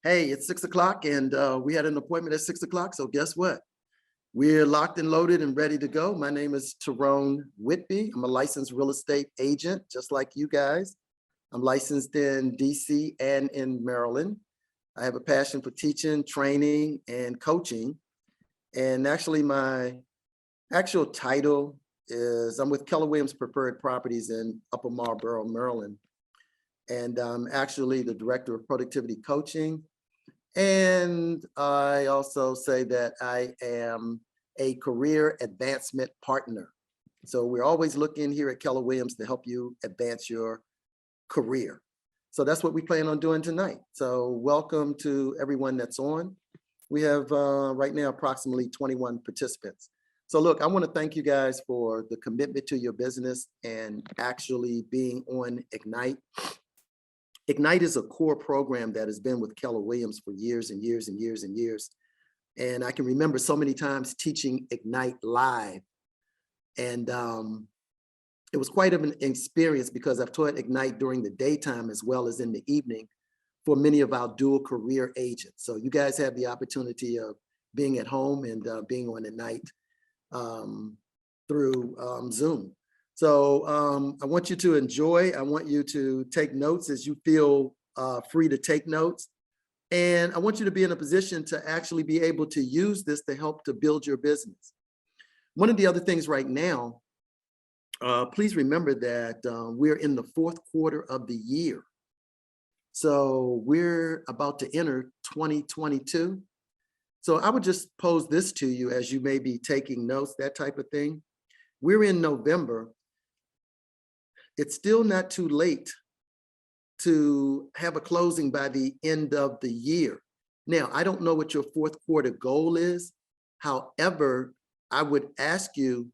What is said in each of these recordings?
Hey, it's 6 o'clock and we had an appointment at 6 o'clock. So guess what? We're locked and loaded and ready to go. My name is Tyrone Whitby. I'm a licensed real estate agent, just like you guys. I'm licensed in DC and in Maryland. I have a passion for teaching, training, and coaching. And actually my actual title is I'm with Keller Williams Preferred Properties in Upper Marlboro, Maryland. And I'm actually the director of productivity coaching. And I also say that I am a career advancement partner. So we're always looking here at Keller Williams to help you advance your career. So that's what we plan on doing tonight. So welcome to everyone that's on. We have right now approximately 21 participants. So look, I want to thank you guys for the commitment to your business and actually being on Ignite. Ignite is a core program that has been with Keller Williams for years and years and years and years. And I can remember so many times teaching Ignite live. And it was quite of an experience because I've taught Ignite during the daytime as well as in the evening for many of our dual career agents. So you guys have the opportunity of being at home and being on Ignite through Zoom. So I want you to enjoy. I want you to take notes as you feel free to take notes. And I want you to be in a position to actually be able to use this to help to build your business. One of the other things right now, please remember that we're in the fourth quarter of the year. So we're about to enter 2022. So I would just pose this to you as you may be taking notes, that type of thing. We're in November. It's still not too late to have a closing by the end of the year. Now, I don't know what your fourth quarter goal is. However, I would ask you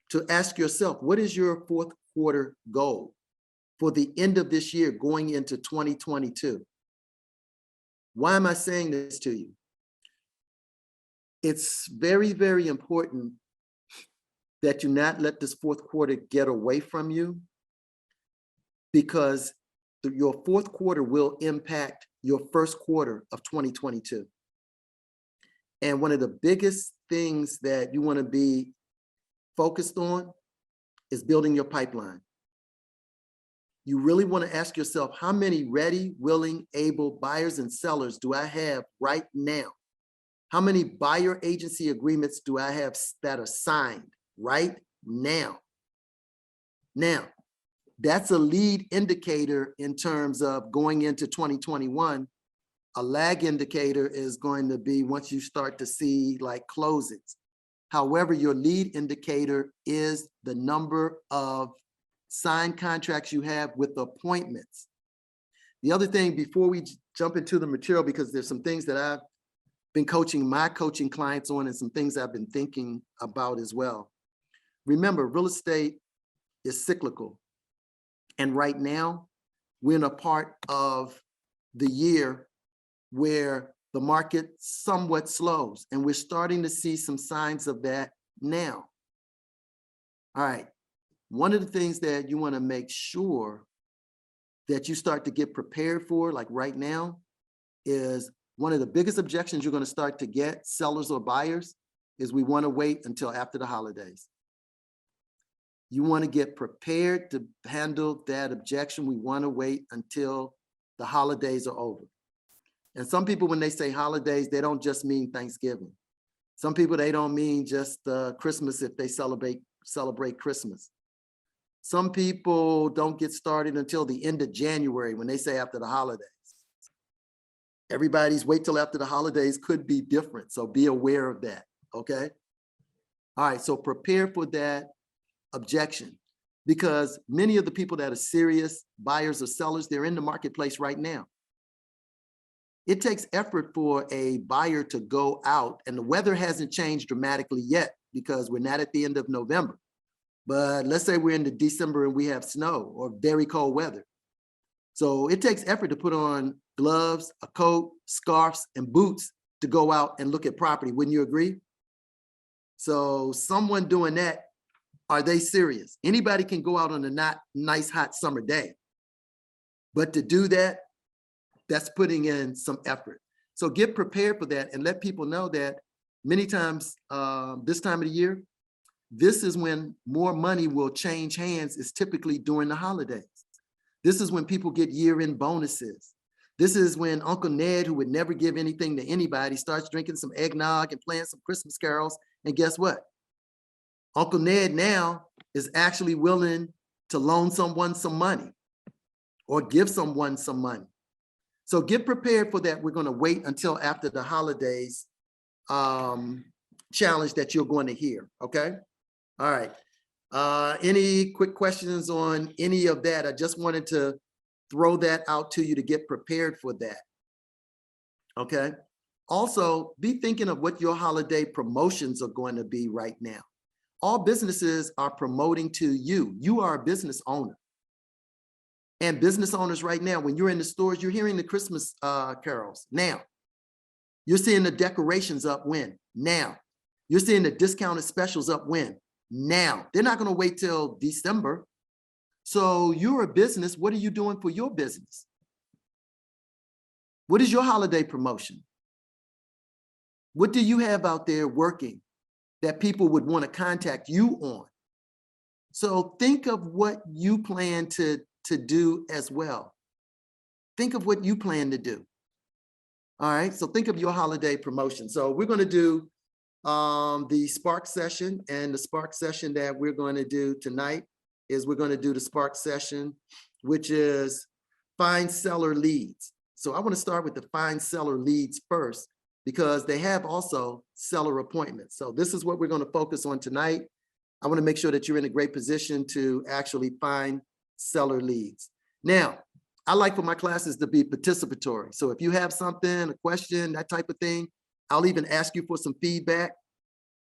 to ask yourself, what is your fourth quarter goal for the end of this year going into 2022? Why am I saying this to you? It's very, very important that you not let this fourth quarter get away from you, because your fourth quarter will impact your first quarter of 2022. And one of the biggest things that you want to be focused on is building your pipeline. You really want to ask yourself, how many ready, willing, able buyers and sellers do I have right now? How many buyer agency agreements do I have that are signed right now? Now, that's a lead indicator in terms of going into 2021. A lag indicator is going to be once you start to see like closings. However, your lead indicator is the number of signed contracts you have with appointments. The other thing before we jump into the material, because there's some things that I've been coaching my coaching clients on and some things I've been thinking about as well. Remember, real estate is cyclical. And right now, we're in a part of the year where the market somewhat slows, and we're starting to see some signs of that now. All right, one of the things that you want to make sure that you start to get prepared for, like right now, is one of the biggest objections you're going to start to get, sellers or buyers, is we want to wait until after the holidays. You want to get prepared to handle that objection. We want to wait until the holidays are over. And some people, when they say holidays, they don't just mean Thanksgiving. Some people, they don't mean just Christmas if they celebrate Christmas. Some people don't get started until the end of January when they say after the holidays. Everybody's wait till after the holidays could be different. So be aware of that, okay? All right, so prepare for that objection, because many of the people that are serious buyers or sellers, they're in the marketplace right now. It takes effort for a buyer to go out, and the weather hasn't changed dramatically yet because we're not at the end of November. But let's say we're into December and we have snow or very cold weather. So it takes effort to put on gloves, a coat, scarves, and boots to go out and look at property. Wouldn't you agree? So someone doing that, are they serious? Anybody can go out on a not nice hot summer day, but to do that, that's putting in some effort. So get prepared for that and let people know that many times this time of the year, this is when more money will change hands, is typically during the holidays. This is when people get year-end bonuses. This is when Uncle Ned, who would never give anything to anybody, starts drinking some eggnog and playing some Christmas carols. And guess what? Uncle Ned now is actually willing to loan someone some money or give someone some money. So get prepared for that. We're going to wait until after the holidays challenge that you're going to hear. Okay. All right. Any quick questions on any of that? I just wanted to throw that out to you to get prepared for that. Okay. Also, be thinking of what your holiday promotions are going to be right now. All businesses are promoting to you. You are a business owner. And business owners right now, when you're in the stores, you're hearing the Christmas carols. Now, you're seeing the decorations up when? Now. You're seeing the discounted specials up when? Now. They're not going to wait till December. So you're a business. What are you doing for your business? What is your holiday promotion? What do you have out there working that people would want to contact you on? So think of what you plan to do as well. Think of what you plan to do. All right, so think of your holiday promotion. So we're going to do the Spark session, and the Spark session that we're going to do tonight is we're going to do the Spark session, which is find seller leads. So I want to start with the find seller leads first, because they have also seller appointments. So this is what we're going to focus on tonight. I want to make sure that you're in a great position to actually find seller leads. Now, I like for my classes to be participatory. So if you have something, a question, that type of thing, I'll even ask you for some feedback.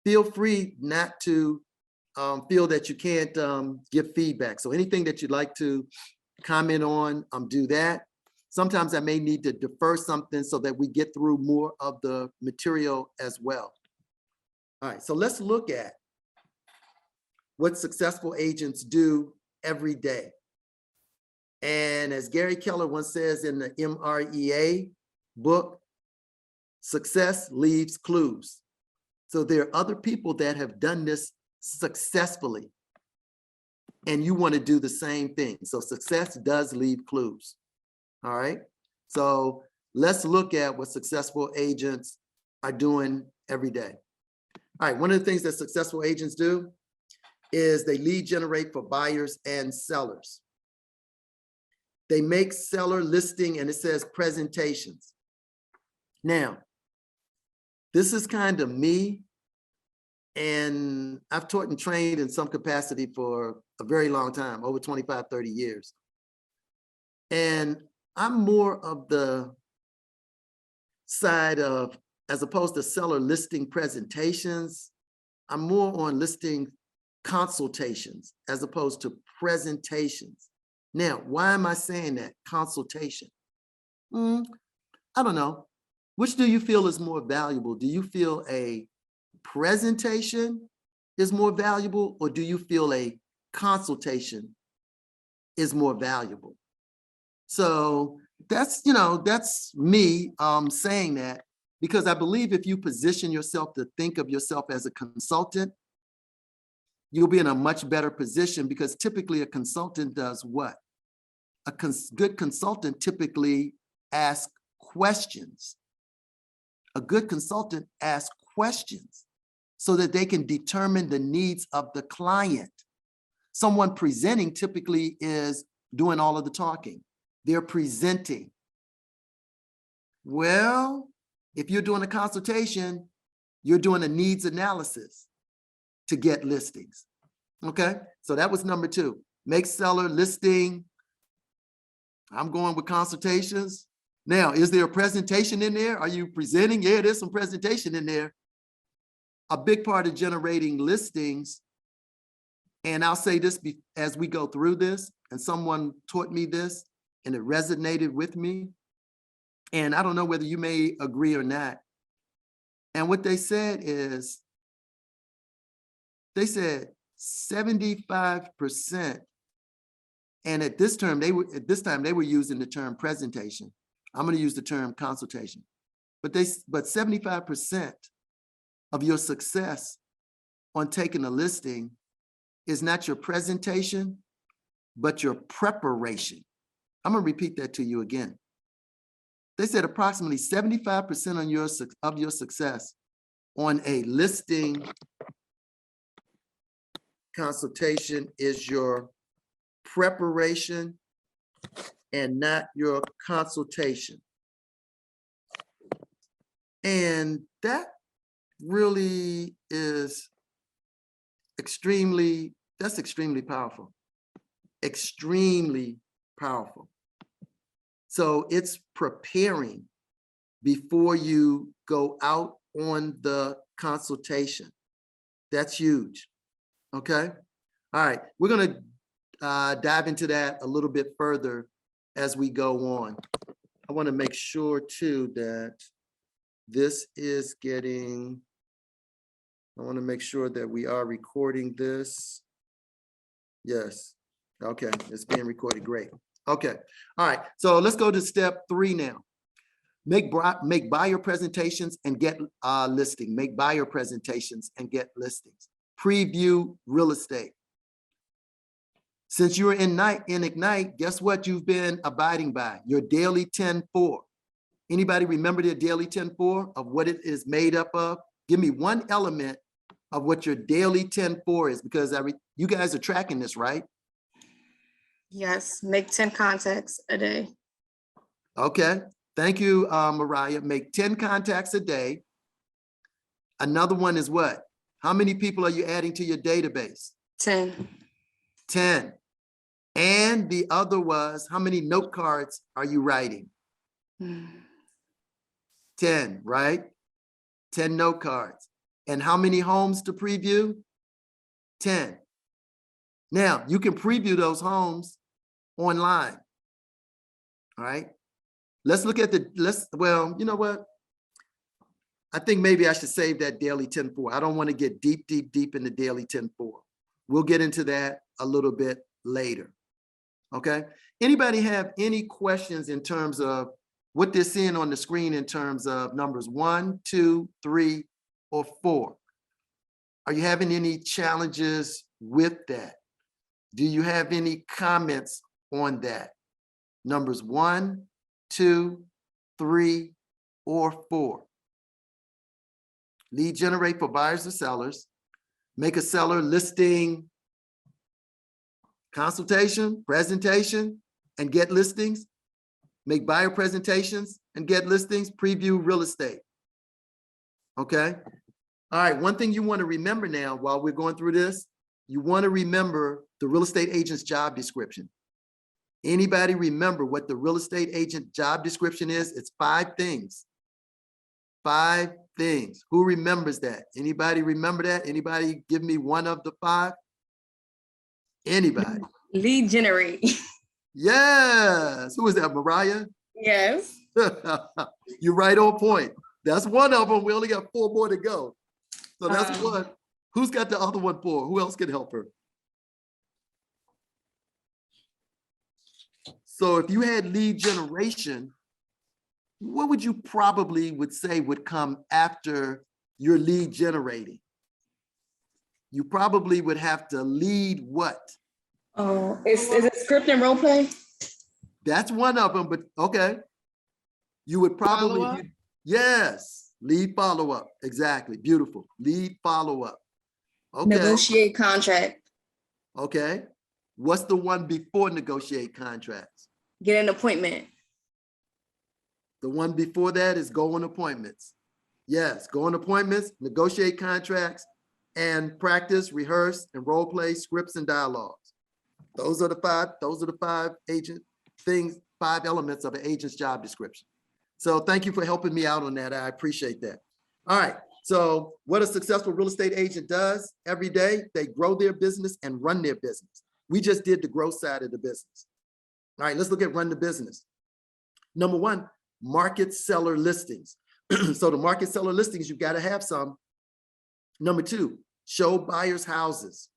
Feel free not to feel that you can't give feedback. So anything that you'd like to comment on, do that. Sometimes I may need to defer something so that we get through more of the material as well. All right, so let's look at what successful agents do every day. And as Gary Keller once says in the MREA book, success leaves clues. So there are other people that have done this successfully, and you want to do the same thing. So success does leave clues. All right. So let's look at what successful agents are doing every day. All right. One of the things that successful agents do is they lead generate for buyers and sellers. They make seller listing, and it says presentations. Now, this is kind of me, and I've taught and trained in some capacity for a very long time, over 25, 30 years. And I'm more of the side of, as opposed to seller listing presentations, I'm more on listing consultations as opposed to presentations. Now, why am I saying that? Consultation. I don't know. Which do you feel is more valuable? Do you feel a presentation is more valuable, or do you feel a consultation is more valuable? So that's, that's me saying that, because I believe if you position yourself to think of yourself as a consultant, you'll be in a much better position, because typically a consultant does what? A good consultant typically asks questions. A good consultant asks questions so that they can determine the needs of the client. Someone presenting typically is doing all of the talking. They're presenting. Well, if you're doing a consultation, you're doing a needs analysis to get listings. Okay, so that was number 2. Make seller listing. I'm going with consultations. Now, is there a presentation in there? Are you presenting? Yeah, there's some presentation in there. A big part of generating listings, and I'll say this as we go through this, and someone taught me this and it resonated with me. And I don't know whether you may agree or not. And what they said is, they said 75%. And at this time, they were using the term presentation. I'm going to use the term consultation. but 75% of your success on taking a listing is not your presentation, but your preparation. I'm gonna repeat that to you again. They said approximately 75% of your success on a listing consultation is your preparation and not your consultation. And that really is extremely powerful. Extremely powerful. So it's preparing before you go out on the consultation. That's huge. Okay. All right. We're going to dive into that a little bit further as we go on. I want to make sure too that this is getting, I want to make sure that we are recording this. Yes. Okay. It's being recorded. Great. Okay. All right. So let's go to step 3 now. Make buyer presentations and get listing. Make buyer presentations and get listings. Preview real estate. Since you're in Ignite, guess what you've been abiding by? Your daily 10-4. Anybody remember their daily 10-4 of what it is made up of? Give me one element of what your daily 10-4 is, because you guys are tracking this, right? Yes, make 10 contacts a day. Okay, thank you, Mariah. Make 10 contacts a day. Another one is what? How many people are you adding to your database? 10. 10. And the other was, how many note cards are you writing? 10, right? 10 note cards. And how many homes to preview? 10. Now, you can preview those homes online. All right. Let's look at well, you know what? I think maybe I should save that daily 10-4. I don't want to get deep in the daily 10-4. We'll get into that a little bit later. Okay. Anybody have any questions in terms of what they're seeing on the screen in terms of numbers 1, 2, 3, or 4? Are you having any challenges with that? Do you have any comments on that? Numbers 1, 2, 3, or 4. Lead generate for buyers or sellers. Make a seller listing consultation, presentation, and get listings. Make buyer presentations and get listings. Preview real estate. Okay. All right. One thing you want to remember now while we're going through this, you want to remember the real estate agent's job description. Anybody remember what the real estate agent job description is? It's 5 things. 5 things. Who remembers that? Anybody remember that? Anybody give me one of the 5? Anybody? Lead generate. Yes. Who is that, Mariah? Yes. You're right on point. That's one of them. We only got 4 more to go. So that's one. Who's got the other one for? Who else can help her? So if you had lead generation, what would you probably would say would come after your lead generating? You probably would have to lead what? Oh, is it script and role play? That's one of them, but okay. You would probably, yes, lead follow-up. Exactly, beautiful. Lead follow-up. Okay. Negotiate contract. Okay. What's the one before negotiate contracts? Get an appointment. The one before that is go on appointments. Yes, go on appointments, negotiate contracts, and practice, rehearse, and role play scripts and dialogues. Those are the 5 agent things, 5 elements of an agent's job description. So thank you for helping me out on that. I appreciate that. All right. So what a successful real estate agent does every day, they grow their business and run their business. We just did the growth side of the business. All right, let's look at run the business. Number 1, market seller listings. So the market seller listings, you've got to have some. Number 2, show buyers houses.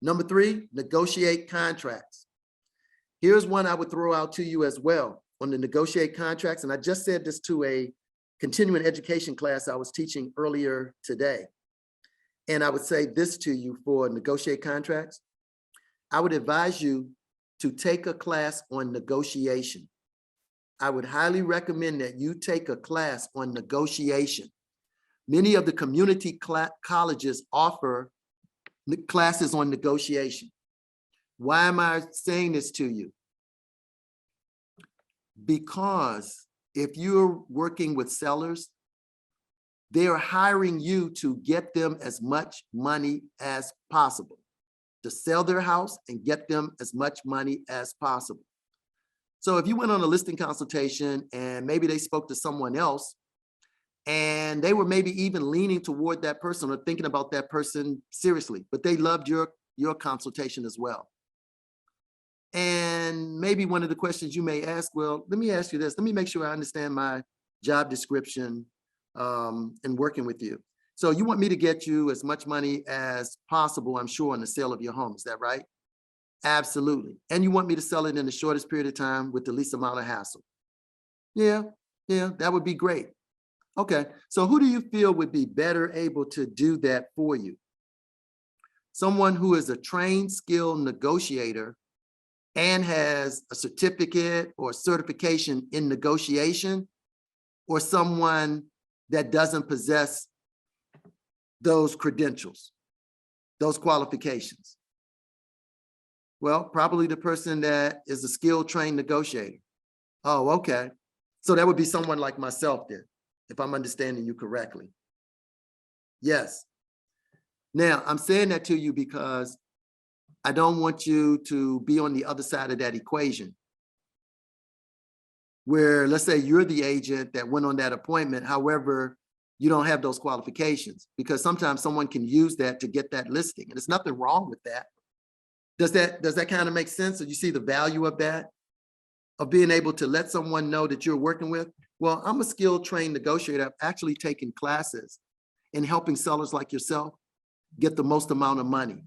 Number 3, negotiate contracts. Here's one I would throw out to you as well on the negotiate contracts. And I just said this to a continuing education class I was teaching earlier today. And I would say this to you for negotiate contracts. I would advise you to take a class on negotiation. I would highly recommend that you take a class on negotiation. Many of the community colleges offer classes on negotiation. Why am I saying this to you? Because if you're working with sellers, they are hiring you to get them as much money as possible, to sell their house and get them as much money as possible. So if you went on a listing consultation and maybe they spoke to someone else and they were maybe even leaning toward that person or thinking about that person seriously, but they loved your consultation as well. And maybe one of the questions you may ask, well, let me ask you this. Let me make sure I understand my job description in working with you. So you want me to get you as much money as possible, I'm sure, on the sale of your home. Is that right? Absolutely. And you want me to sell it in the shortest period of time with the least amount of hassle. Yeah, that would be great. Okay, so who do you feel would be better able to do that for you? Someone who is a trained, skilled negotiator and has a certificate or certification in negotiation, or someone that doesn't possess those credentials, those qualifications? Well, probably the person that is a skilled, trained negotiator. Oh, okay. So that would be someone like myself then, if I'm understanding you correctly. Yes. Now, I'm saying that to you because I don't want you to be on the other side of that equation, where let's say you're the agent that went on that appointment. However, you don't have those qualifications, because sometimes someone can use that to get that listing, and there's nothing wrong with that. Does that kind of make sense? So you see the value of that, of being able to let someone know that you're working with? Well, I'm a skilled, trained negotiator. I've actually taken classes in helping sellers like yourself get the most amount of money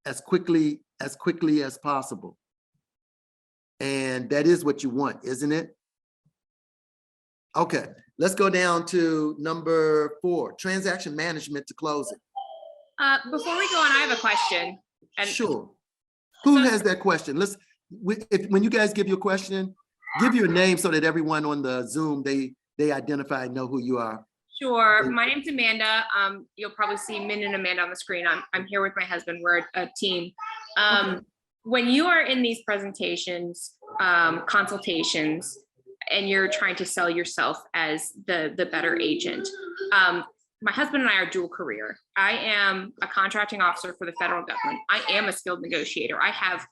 as quickly as possible. And that is what you want, isn't it? Okay, let's go down to number 4, transaction management to closing. Before we go on, I have a question. And sure. Who has that question? When you guys give your question, give your name so that everyone on the Zoom, they identify and know who you are. Sure. My name's Amanda. You'll probably see Min and Amanda on the screen. I'm here with my husband. We're a team. Okay. When you are in these presentations, consultations, and you're trying to sell yourself as the better agent, my husband and I are dual career. I am a contracting officer for the federal government. I am a skilled negotiator. I have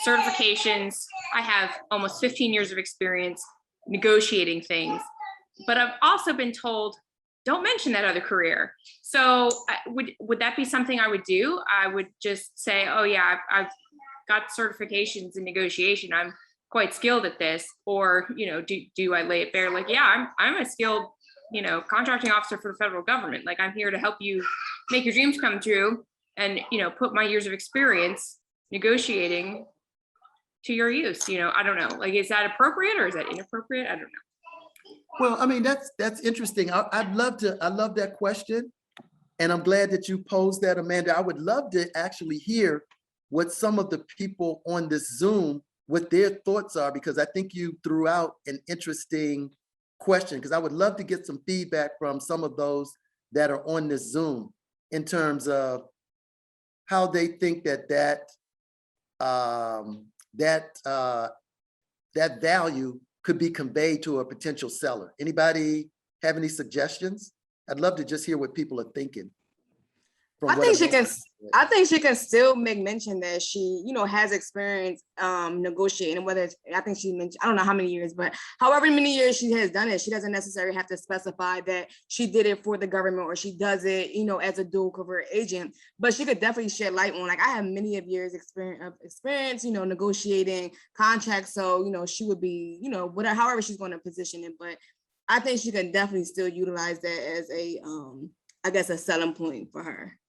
certifications. I have almost 15 years of experience negotiating things, but I've also been told, don't mention that other career. So would that be something I would do? I would just say, oh yeah, I've got certifications in negotiation. I'm quite skilled at this. Or, do I lay it bare? Like, yeah, I'm a skilled, contracting officer for the federal government. Like, I'm here to help you make your dreams come true and, put my years of experience negotiating to your use. I don't know. Like, is that appropriate or is that inappropriate? I don't know. Well, I mean, that's interesting. I love that question. And I'm glad that you posed that, Amanda. I would love to actually hear what some of the people on this Zoom, what their thoughts are, because I think you threw out an interesting question, because I would love to get some feedback from some of those that are on this Zoom in terms of how they think that value could be conveyed to a potential seller. Anybody have any suggestions? I'd love to just hear what people are thinking. I think she can still make mention that she, has experience negotiating, whether it's, I think she mentioned, I don't know how many years, but however many years she has done it, she doesn't necessarily have to specify that she did it for the government or she does it, as a dual career agent, but she could definitely shed light on, like, I have many of years experience, negotiating contracts. So, she would be, whatever, however she's going to position it, but I think she can definitely still utilize that as a, I guess, a selling point for her.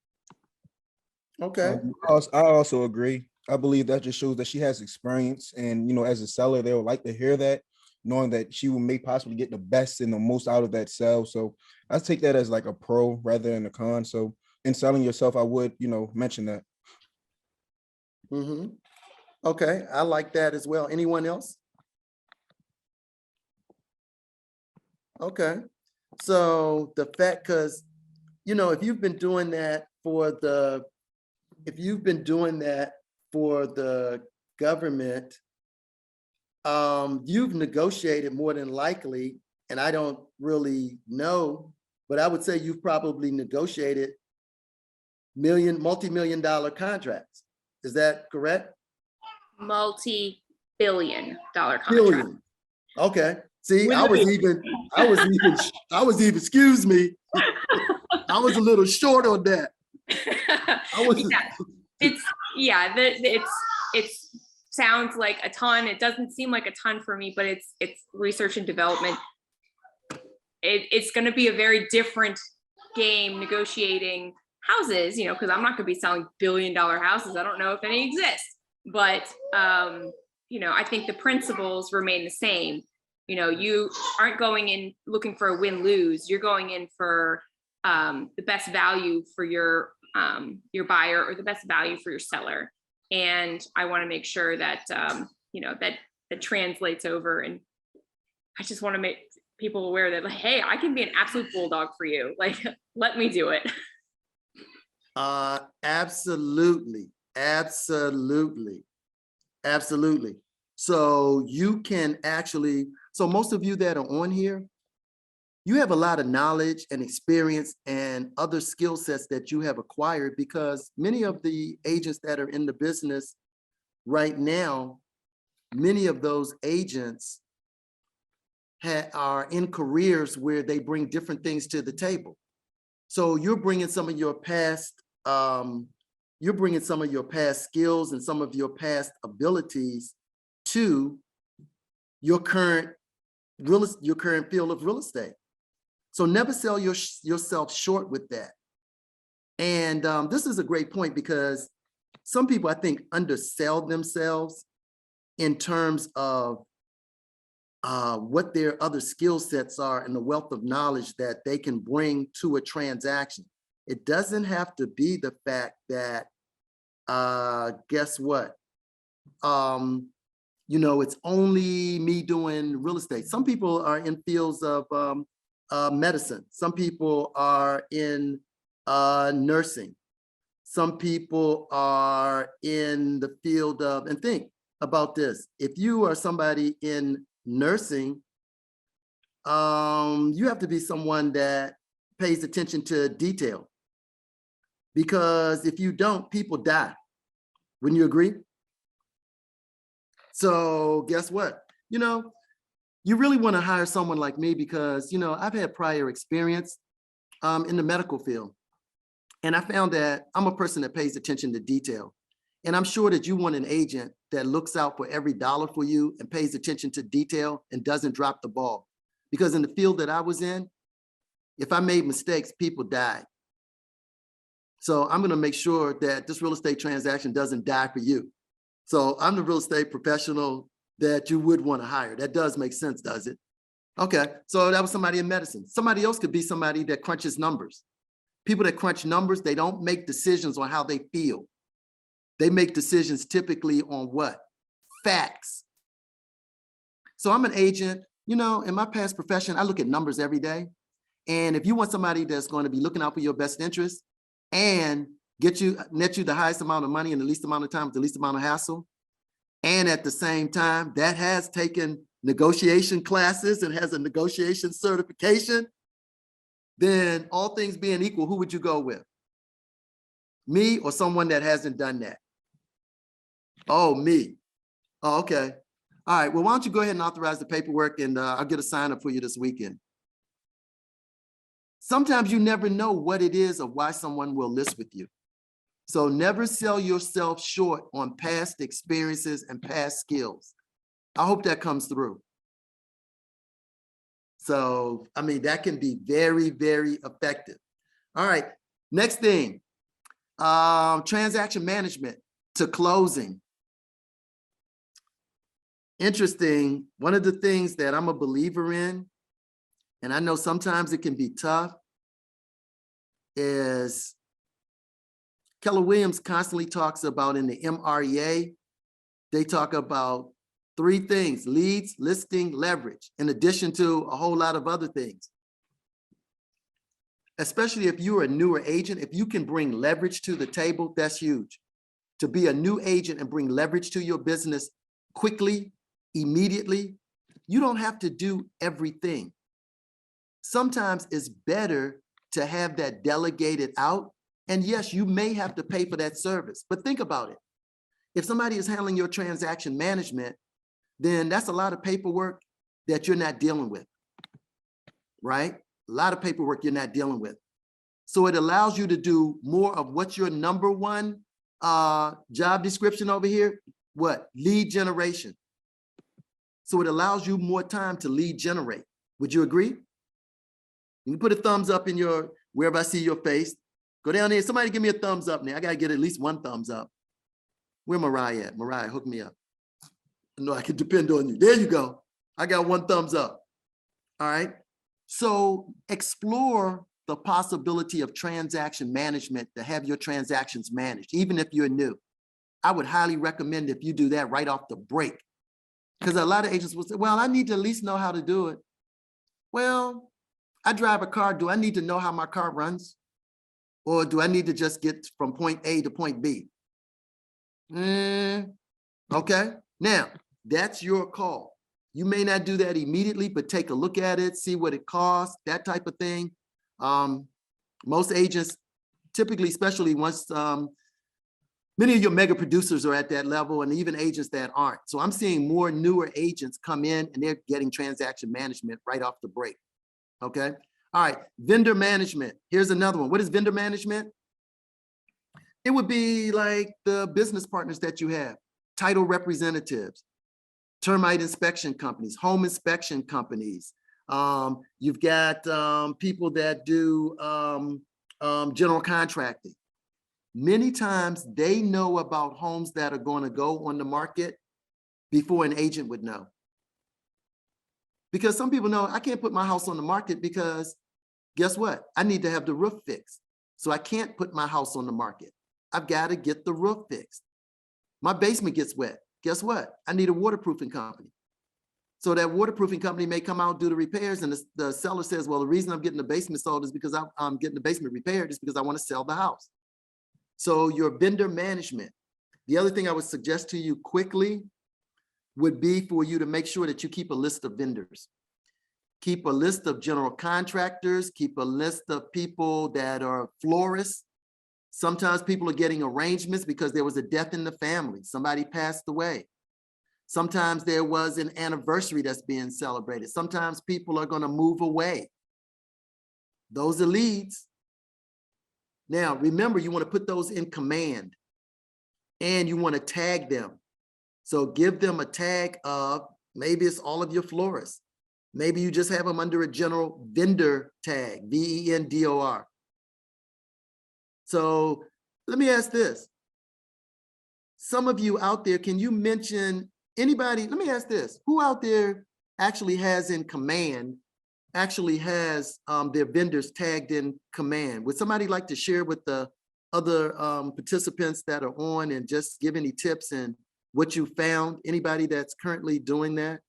Okay. I also agree. I believe that just shows that she has experience, and as a seller, they would like to hear that. knowing that she will may possibly get the best and the most out of that sale. So I take that as like a pro rather than a con. So in selling yourself, I would, mention that. Mm-hmm. Okay, I like that as well. Anyone else? Okay, so the fact, because, if you've been doing that for the, government, you've negotiated more than likely, and I don't really know, but I would say you've probably negotiated multi-million dollar contracts. Is that correct? Multi-billion dollar contract. Billion. Okay. See, I was even, excuse me. I was a little short on that. It sounds like a ton. It doesn't seem like a ton for me, but it's research and development. It's going to be a very different game negotiating houses, because I'm not going to be selling billion-dollar houses. I don't know if any exist, but I think the principles remain the same. You aren't going in looking for a win-lose. You're going in for the best value for your buyer or the best value for your seller. And I want to make sure that, that translates over. And I just want to make people aware that, like, hey, I can be an absolute bulldog for you. Like, let me do it. Absolutely. So you can actually, so most of you that are on here, you have a lot of knowledge and experience and other skill sets that you have acquired, because many of the agents that are in the business right now, many of those agents are in careers where they bring different things to the table. So you're bringing some of your past, skills and some of your past abilities to your current field of real estate. So never sell yourself short with that. And this is a great point, because some people, I think, undersell themselves in terms of what their other skill sets are and the wealth of knowledge that they can bring to a transaction. It doesn't have to be the fact that, guess what? It's only me doing real estate. Some people are in fields of medicine. Some people are in nursing. Some people are in the field of, and think about this, if you are somebody in nursing, you have to be someone that pays attention to detail, because if you don't, people die. Wouldn't you agree? So guess what? You really want to hire someone like me, because, I've had prior experience in the medical field. And I found that I'm a person that pays attention to detail. And I'm sure that you want an agent that looks out for every dollar for you and pays attention to detail and doesn't drop the ball. Because in the field that I was in, if I made mistakes, people died. So I'm going to make sure that this real estate transaction doesn't die for you. So I'm the real estate professional that you would want to hire. That does make sense, does it? Okay, so that was somebody in medicine. Somebody else could be somebody that crunches numbers. People that crunch numbers, they don't make decisions on how they feel. They make decisions typically on what? Facts. So I'm an agent, in my past profession, I look at numbers every day. And if you want somebody that's going to be looking out for your best interest and net you the highest amount of money in the least amount of time with the least amount of hassle, and at the same time that has taken negotiation classes and has a negotiation certification, then all things being equal, who would you go with? Me or someone that hasn't done that? Oh, me. Oh, okay. All right, well, why don't you go ahead and authorize the paperwork, and I'll get a sign up for you this weekend. Sometimes you never know what it is or why someone will list with you. So never sell yourself short on past experiences and past skills. I hope that comes through. So, I mean, that can be very, very effective. All right, next thing, transaction management to closing. Interesting. One of the things that I'm a believer in, and I know sometimes it can be tough, is Keller Williams constantly talks about in the MREA, they talk about 3 things: leads, listing, leverage, in addition to a whole lot of other things. Especially if you're a newer agent, if you can bring leverage to the table, that's huge. To be a new agent and bring leverage to your business quickly, immediately, you don't have to do everything. Sometimes it's better to have that delegated out. And yes, you may have to pay for that service, but think about it. If somebody is handling your transaction management, then that's a lot of paperwork that you're not dealing with, right? A lot of paperwork you're not dealing with. So it allows you to do more of what's your number one job description over here? What? Lead generation. So it allows you more time to lead generate. Would you agree? You can put a thumbs up in your, wherever I see your face. Go down there. Somebody give me a thumbs up now. I got to get at least 1 thumbs up. Where Mariah at? Mariah, hook me up. I know I can depend on you. There you go. I got 1 thumbs up. All right. So explore the possibility of transaction management to have your transactions managed, even if you're new. I would highly recommend if you do that right off the break. Because a lot of agents will say, well, I need to at least know how to do it. Well, I drive a car. Do I need to know how my car runs? Or do I need to just get from point A to point B? Okay. Now, that's your call. You may not do that immediately, but take a look at it, see what it costs, that type of thing. Most agents, typically, especially once many of your mega producers are at that level, and even agents that aren't. So I'm seeing more newer agents come in and they're getting transaction management right off the break. Okay. All right. Vendor management. Here's another one. What is vendor management? It would be like the business partners that you have, title representatives, termite inspection companies, home inspection companies. You've got people that do general contracting. Many times they know about homes that are going to go on the market before an agent would know. Because some people know I can't put my house on the market because guess what? I need to have the roof fixed. So I can't put my house on the market. I've got to get the roof fixed. My basement gets wet. Guess what? I need a waterproofing company. So that waterproofing company may come out, do the repairs, and the seller says, well, the reason I'm getting the basement sold is because I'm getting the basement repaired is because I want to sell the house. So your vendor management. The other thing I would suggest to you quickly would be for you to make sure that you keep a list of vendors. Keep a list of general contractors, keep a list of people that are florists. Sometimes people are getting arrangements because there was a death in the family. Somebody passed away. Sometimes there was an anniversary that's being celebrated. Sometimes people are going to move away. Those are leads. Now, remember, you want to put those in command and you want to tag them. So give them a tag of, maybe it's all of your florists. Maybe you just have them under a general vendor tag, V-E-N-D-O-R. So let me ask this. Some of you out there, can you mention anybody? Let me ask this. Who out there actually has in command, actually has their vendors tagged in command? Would somebody like to share with the other participants that are on and just give any tips and what you found? Anybody that's currently doing that?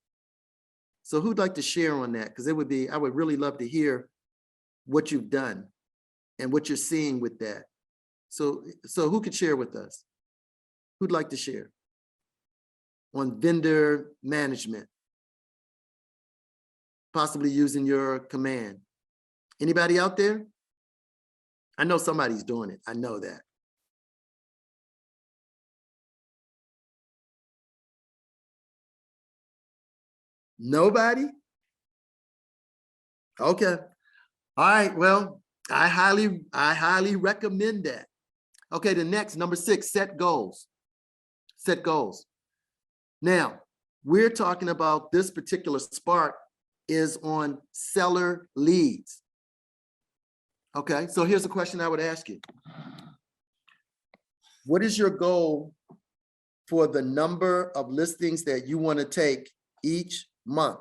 So who'd like to share on that? Because it would be, I would really love to hear what you've done and what you're seeing with that. So who could share with us? Who'd like to share on vendor management? Possibly using your command. Anybody out there? I know somebody's doing it. I know that. Nobody? Okay. All right. Well, I highly recommend that. Okay, the next, number 6, set goals. Set goals. Now, we're talking about this particular spark is on seller leads. Okay, so here's a question I would ask you. What is your goal for the number of listings that you want to take each month.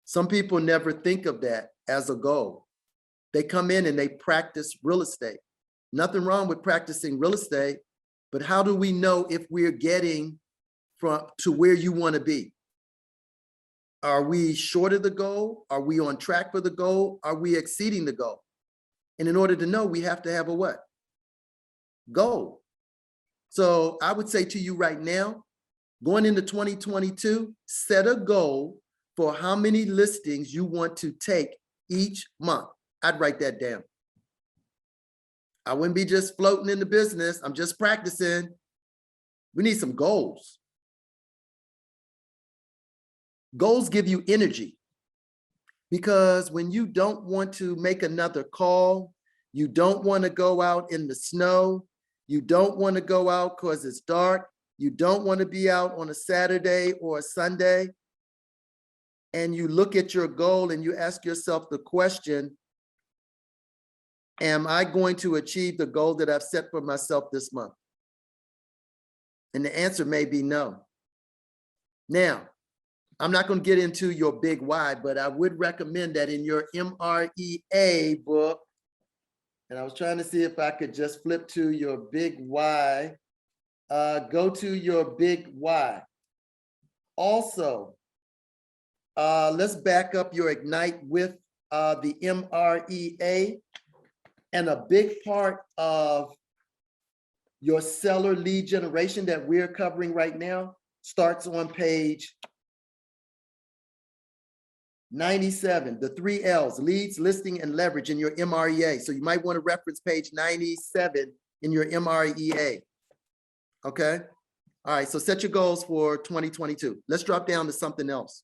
Some people never think of that as a goal. They come in and they practice real estate. Nothing wrong with practicing real estate, but how do we know if we're getting to where you want to be? Are we short of the goal? Are we on track for the goal? Are we exceeding the goal? And in order to know, we have to have a what? Goal. So I would say to you right now, going into 2022, set a goal for how many listings you want to take each month. I'd write that down. I wouldn't be just floating in the business. I'm just practicing. We need some goals. Goals give you energy, because when you don't want to make another call, you don't want to go out in the snow, you don't want to go out because it's dark, you don't want to be out on a Saturday or a Sunday, and you look at your goal and you ask yourself the question, am I going to achieve the goal that I've set for myself this month? And the answer may be no. Now, I'm not going to get into your big why, but I would recommend that in your MREA book, and I was trying to see if I could just flip to your big why, go to your big why. Also, let's back up your Ignite with the MREA, and a big part of your seller lead generation that we're covering right now starts on page 97, the 3 L's, leads, listing, and leverage in your MREA. So you might want to reference page 97 in your MREA. Okay. All right. So set your goals for 2022. Let's drop down to something else.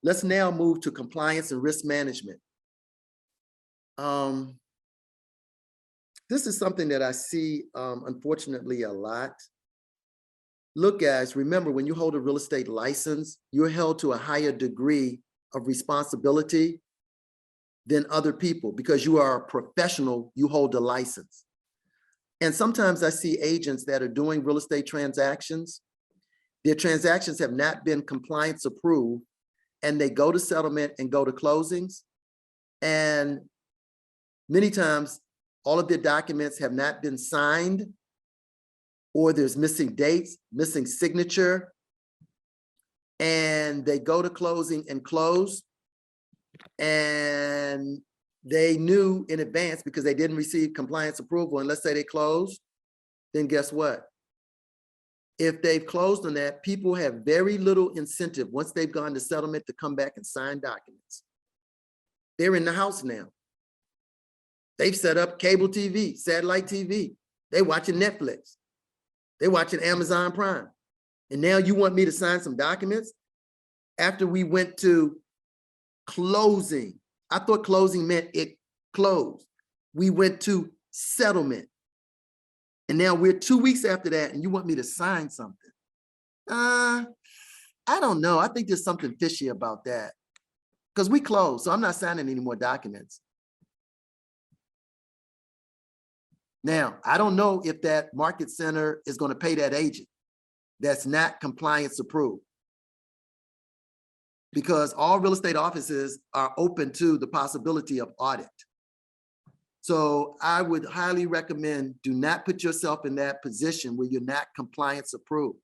Let's now move to compliance and risk management. This is something that I see, unfortunately, a lot. Look, guys, remember, when you hold a real estate license, you're held to a higher degree of responsibility than other people because you are a professional, you hold a license. And sometimes I see agents that are doing real estate transactions. Their transactions have not been compliance approved, and they go to settlement and go to closings. And many times, all of their documents have not been signed, or there's missing dates, missing signature, and they go to closing and close, and they knew in advance because they didn't receive compliance approval, and let's say they closed, then guess what? If they've closed on that, people have very little incentive once they've gone to settlement to come back and sign documents. They're in the house now. They've set up cable TV, satellite TV. They're watching Netflix. They're watching Amazon Prime. And now you want me to sign some documents? After we went to closing, I thought closing meant it closed. We went to settlement. And now we're 2 weeks after that, and you want me to sign something? I don't know. I think there's something fishy about that. Because we closed, so I'm not signing any more documents. Now, I don't know if that market center is going to pay that agent that's not compliance approved, because all real estate offices are open to the possibility of audit. So I would highly recommend, do not put yourself in that position where you're not compliance approved.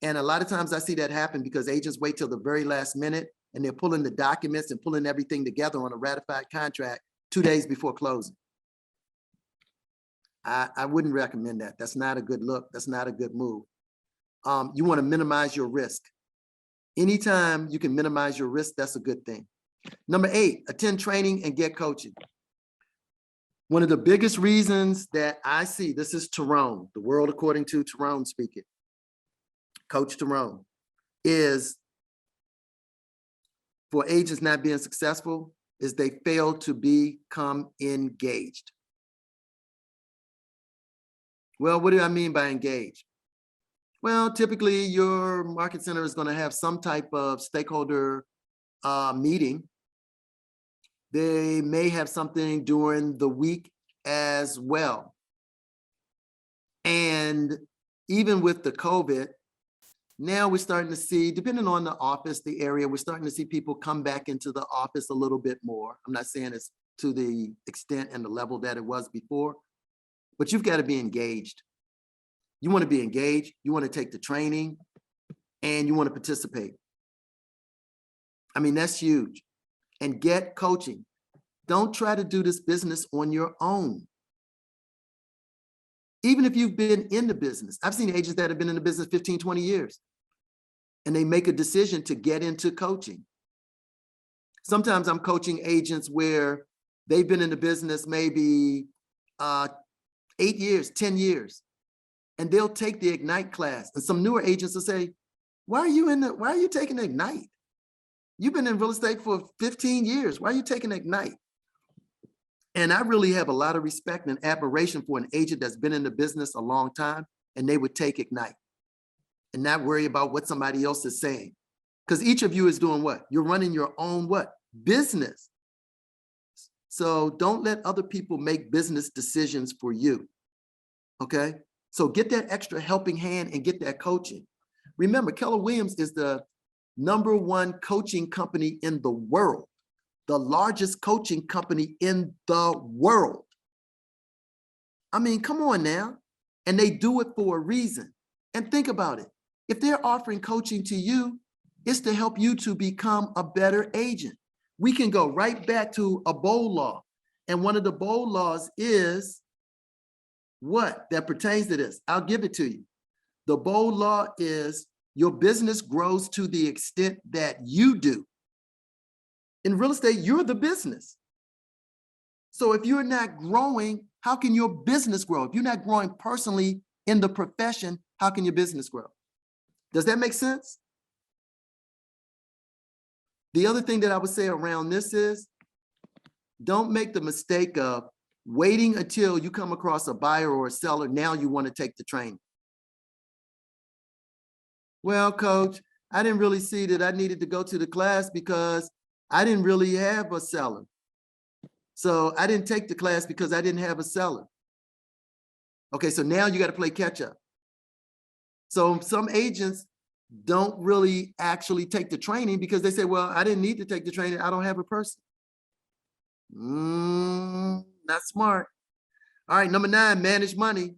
And a lot of times I see that happen because agents wait till the very last minute and they're pulling the documents and pulling everything together on a ratified contract 2 days before closing. I wouldn't recommend that. That's not a good look. That's not a good move. You want to minimize your risk. Anytime you can minimize your risk, that's a good thing. Number 8, attend training and get coaching. One of the biggest reasons that I see, this is Tyrone, the world according to Tyrone speaking, Coach Tyrone, is for agents not being successful is they fail to become engaged. Well, what do I mean by engaged? Well, typically your market center is going to have some type of stakeholder meeting. They may have something during the week as well. And even with the COVID, now we're starting to see, depending on the office, the area, we're starting to see people come back into the office a little bit more. I'm not saying it's to the extent and the level that it was before, but you've got to be engaged. You want to be engaged, you want to take the training, and you want to participate. I mean, that's huge. And get coaching. Don't try to do this business on your own. Even if you've been in the business, I've seen agents that have been in the business 15, 20 years, and they make a decision to get into coaching. Sometimes I'm coaching agents where they've been in the business maybe 8 years, 10 years, and they'll take the Ignite class. And some newer agents will say, why are you taking Ignite? You've been in real estate for 15 years. Why are you taking Ignite? And I really have a lot of respect and admiration for an agent that's been in the business a long time, and they would take Ignite and not worry about what somebody else is saying. Because each of you is doing what? You're running your own what? Business. So don't let other people make business decisions for you. Okay? So get that extra helping hand and get that coaching. Remember, Keller Williams is the #1 coaching company in the world. The largest coaching company in the world. I mean, come on now. And they do it for a reason. And think about it. If they're offering coaching to you, it's to help you to become a better agent. We can go right back to a bold law. And one of the bold laws is what? That pertains to this. I'll give it to you. The bold law is your business grows to the extent that you do. In real estate, you're the business. So if you're not growing, how can your business grow? If you're not growing personally in the profession, how can your business grow? Does that make sense? The other thing that I would say around this is, don't make the mistake of waiting until you come across a buyer or a seller. Now you want to take the training. Well, coach, I didn't really see that I needed to go to the class because I didn't really have a seller. So I didn't take the class because I didn't have a seller. Okay, so now you got to play catch up. So some agents don't really actually take the training because they say, well, I didn't need to take the training. I don't have a person. Not smart. All right, #9, manage money.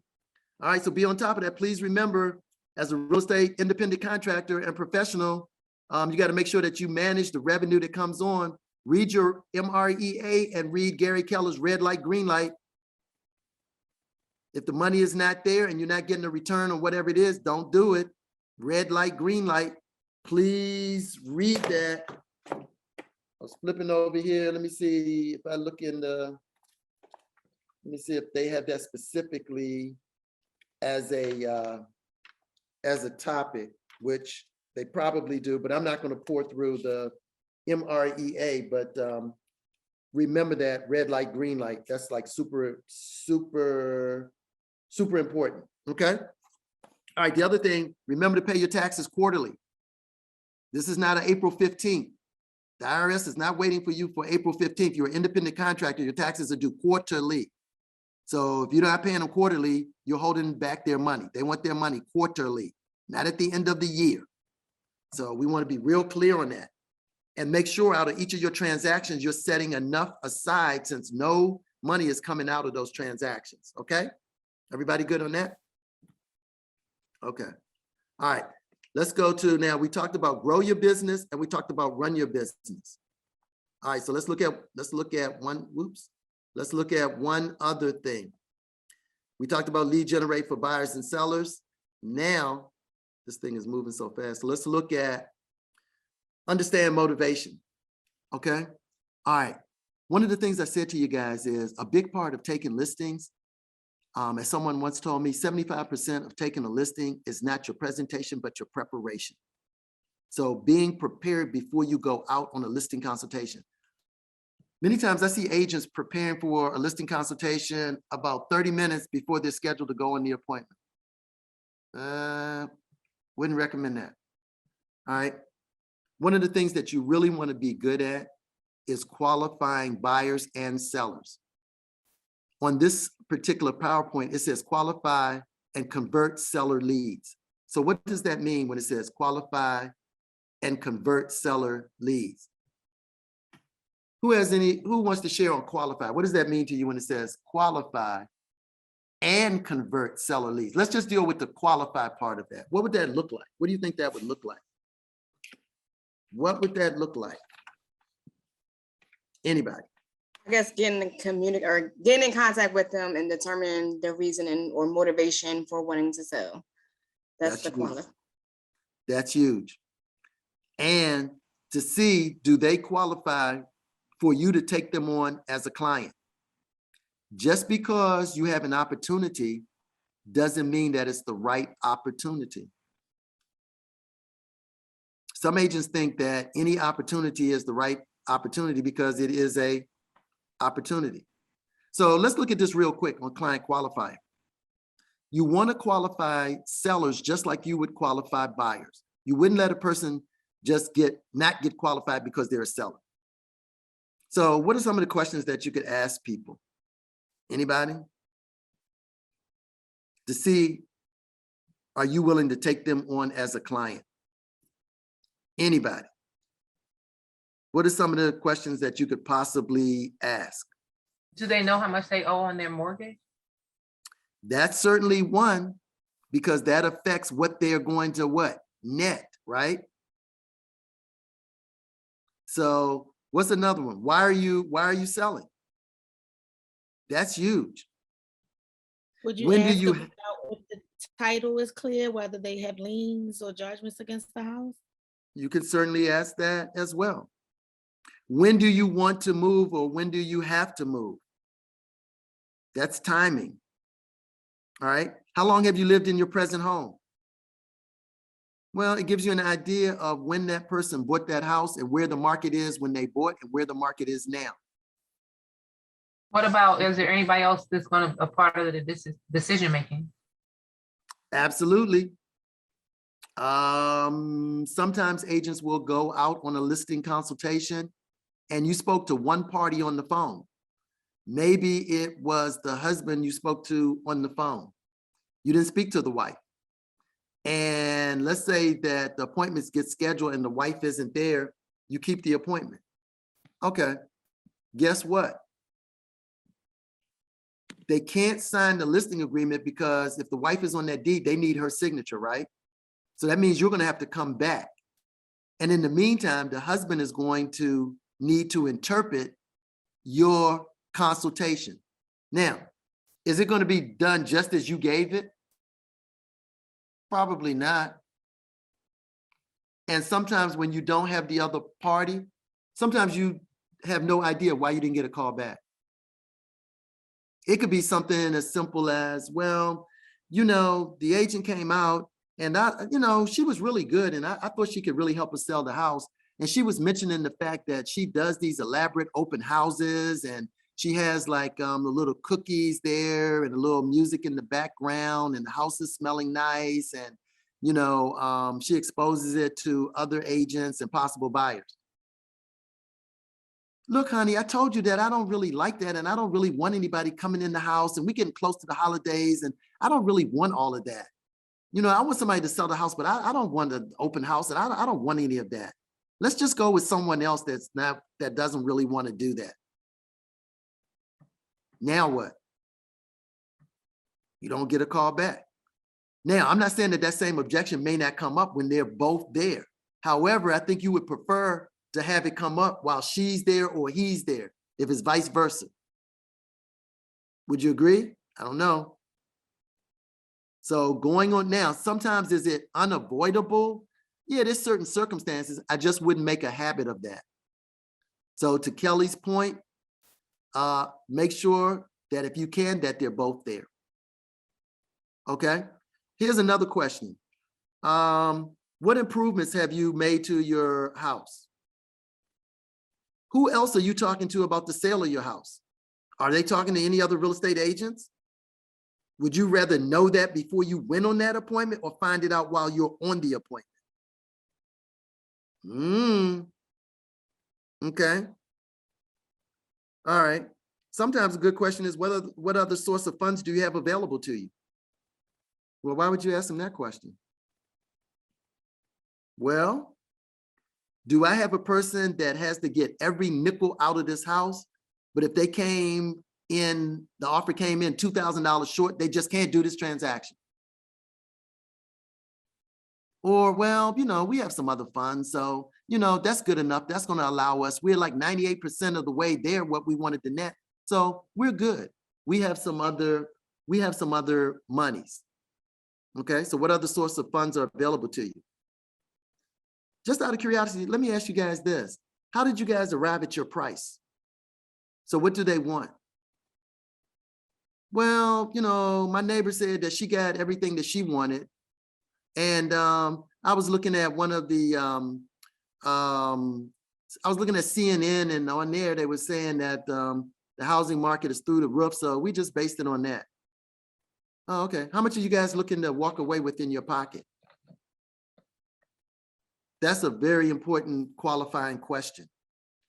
All right, so be on top of that. Please remember, as a real estate independent contractor and professional, you got to make sure that you manage the revenue that comes on. Read your MREA and read Gary Keller's red light, green light. If the money is not there and you're not getting a return on whatever it is, don't do it. Red light, green light. Please read that. I was flipping over here. Let me see if I look in the, let me see if they have that specifically as a topic, which they probably do, but I'm not going to pour through the MREA, but remember that red light, green light, that's like super important, okay? All right, the other thing, remember to pay your taxes quarterly. This is not an April 15th. The IRS is not waiting for you for April 15th. You're an independent contractor, your taxes are due quarterly. So if you're not paying them quarterly, you're holding back their money. They want their money quarterly, not at the end of the year. So we want to be real clear on that. And make sure out of each of your transactions, you're setting enough aside since no money is coming out of those transactions, okay? Everybody good on that? Okay, all right. Let's go to now, we talked about grow your business and we talked about run your business. All right, so let's look at one other thing. We talked about lead generate for buyers and sellers. Now, this thing is moving so fast. So let's look at understand motivation, okay? All right, one of the things I said to you guys is a big part of taking listings, as someone once told me, 75% of taking a listing is not your presentation, but your preparation. So being prepared before you go out on a listing consultation. Many times I see agents preparing for a listing consultation about 30 minutes before they're scheduled to go on the appointment. Wouldn't recommend that. All right. One of the things that you really want to be good at is qualifying buyers and sellers. On this particular PowerPoint, it says qualify and convert seller leads. So what does that mean when it says qualify and convert seller leads? Who wants to share on qualify? What does that mean to you when it says qualify and convert seller leads? Let's just deal with the qualify part of that. What would that look like? What do you think that would look like? What would that look like? Anybody? I guess getting in contact with them and determining their reasoning or motivation for wanting to sell. That's the qualify. That's huge. And to see, do they qualify for you to take them on as a client? Just because you have an opportunity doesn't mean that it's the right opportunity. Some agents think that any opportunity is the right opportunity because it is a opportunity. So let's look at this real quick on client qualifying. You want to qualify sellers just like you would qualify buyers. You wouldn't let a person just not get qualified because they're a seller. So what are some of the questions that you could ask people? Anybody? To see, are you willing to take them on as a client? Anybody? What are some of the questions that you could possibly ask? Do they know how much they owe on their mortgage? That's certainly one, because that affects what they're going to net, right? So what's another one? Why are you selling? That's huge. Would you When ask do you about if the title is clear, whether they have liens or judgments against the house? You can certainly ask that as well. When do you want to move, or when do you have to move? That's timing. All right. How long have you lived in your present home? Well, it gives you an idea of when that person bought that house and where the market is when they bought and where the market is now. What about, is there anybody else that's going to be a part of the decision making? Absolutely. Sometimes agents will go out on a listing consultation and you spoke to one party on the phone. Maybe it was the husband you spoke to on the phone. You didn't speak to the wife. And let's say that the appointments get scheduled and the wife isn't there, you keep the appointment. Okay, guess what? They can't sign the listing agreement because if the wife is on that deed, they need her signature, right? So that means you're going to have to come back. And in the meantime, the husband is going to need to interpret your consultation. Now, is it going to be done just as you gave it? Probably not. And sometimes when you don't have the other party, sometimes you have no idea why you didn't get a call back. It could be something as simple as, well, the agent came out and she was really good. And I thought she could really help us sell the house. And she was mentioning the fact that she does these elaborate open houses and she has like the little cookies there and a little music in the background and the house is smelling nice. And, she exposes it to other agents and possible buyers. Look, honey, I told you that I don't really like that. And I don't really want anybody coming in the house and we're getting close to the holidays. And I don't really want all of that. I want somebody to sell the house, but I don't want an open house and I don't want any of that. Let's just go with someone else that doesn't really want to do that. Now what? You don't get a call back. Now, I'm not saying that same objection may not come up when they're both there. However, I think you would prefer to have it come up while she's there or he's there, if it's vice versa. Would you agree? I don't know. So going on now, sometimes is it unavoidable? Yeah, there's certain circumstances. I just wouldn't make a habit of that. So to Kelly's point, make sure that if you can, that they're both there. Okay, here's another question. What improvements have you made to your house? Who else are you talking to about the sale of your house? Are they talking to any other real estate agents? Would you rather know that before you went on that appointment or find it out while you're on the appointment? Okay. All right. Sometimes a good question is what other source of funds do you have available to you? Well, why would you ask them that question? Well, do I have a person that has to get every nickel out of this house? But if they came in, the offer came in $2,000 short, they just can't do this transaction. Or, well, we have some other funds, so, that's good enough. That's going to allow us. We're like 98% of the way there, what we wanted to net. So we're good. We have some other monies. Okay, so what other source of funds are available to you? Just out of curiosity, let me ask you guys this. How did you guys arrive at your price? So what do they want? Well, my neighbor said that she got everything that she wanted. And I was looking at one of the, I was looking at CNN, and on there they were saying that the housing market is through the roof. So we just based it on that. Oh, okay. How much are you guys looking to walk away with in your pocket? That's a very important qualifying question.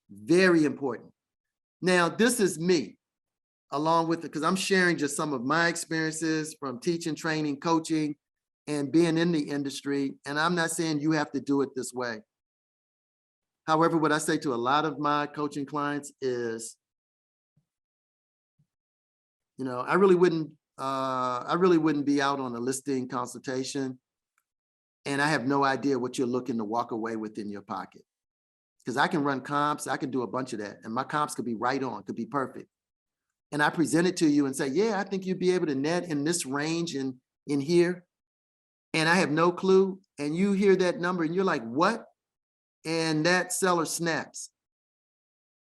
Very important. Now, this is me, along with it, because I'm sharing just some of my experiences from teaching, training, coaching, and being in the industry. And I'm not saying you have to do it this way. However, what I say to a lot of my coaching clients is, I really wouldn't be out on a listing consultation, and I have no idea what you're looking to walk away with in your pocket. Because I can run comps, I can do a bunch of that, and my comps could be right on, could be perfect. And I present it to you and say, yeah, I think you'd be able to net in this range and in here. And I have no clue. And you hear that number and you're like, what? And that seller snaps.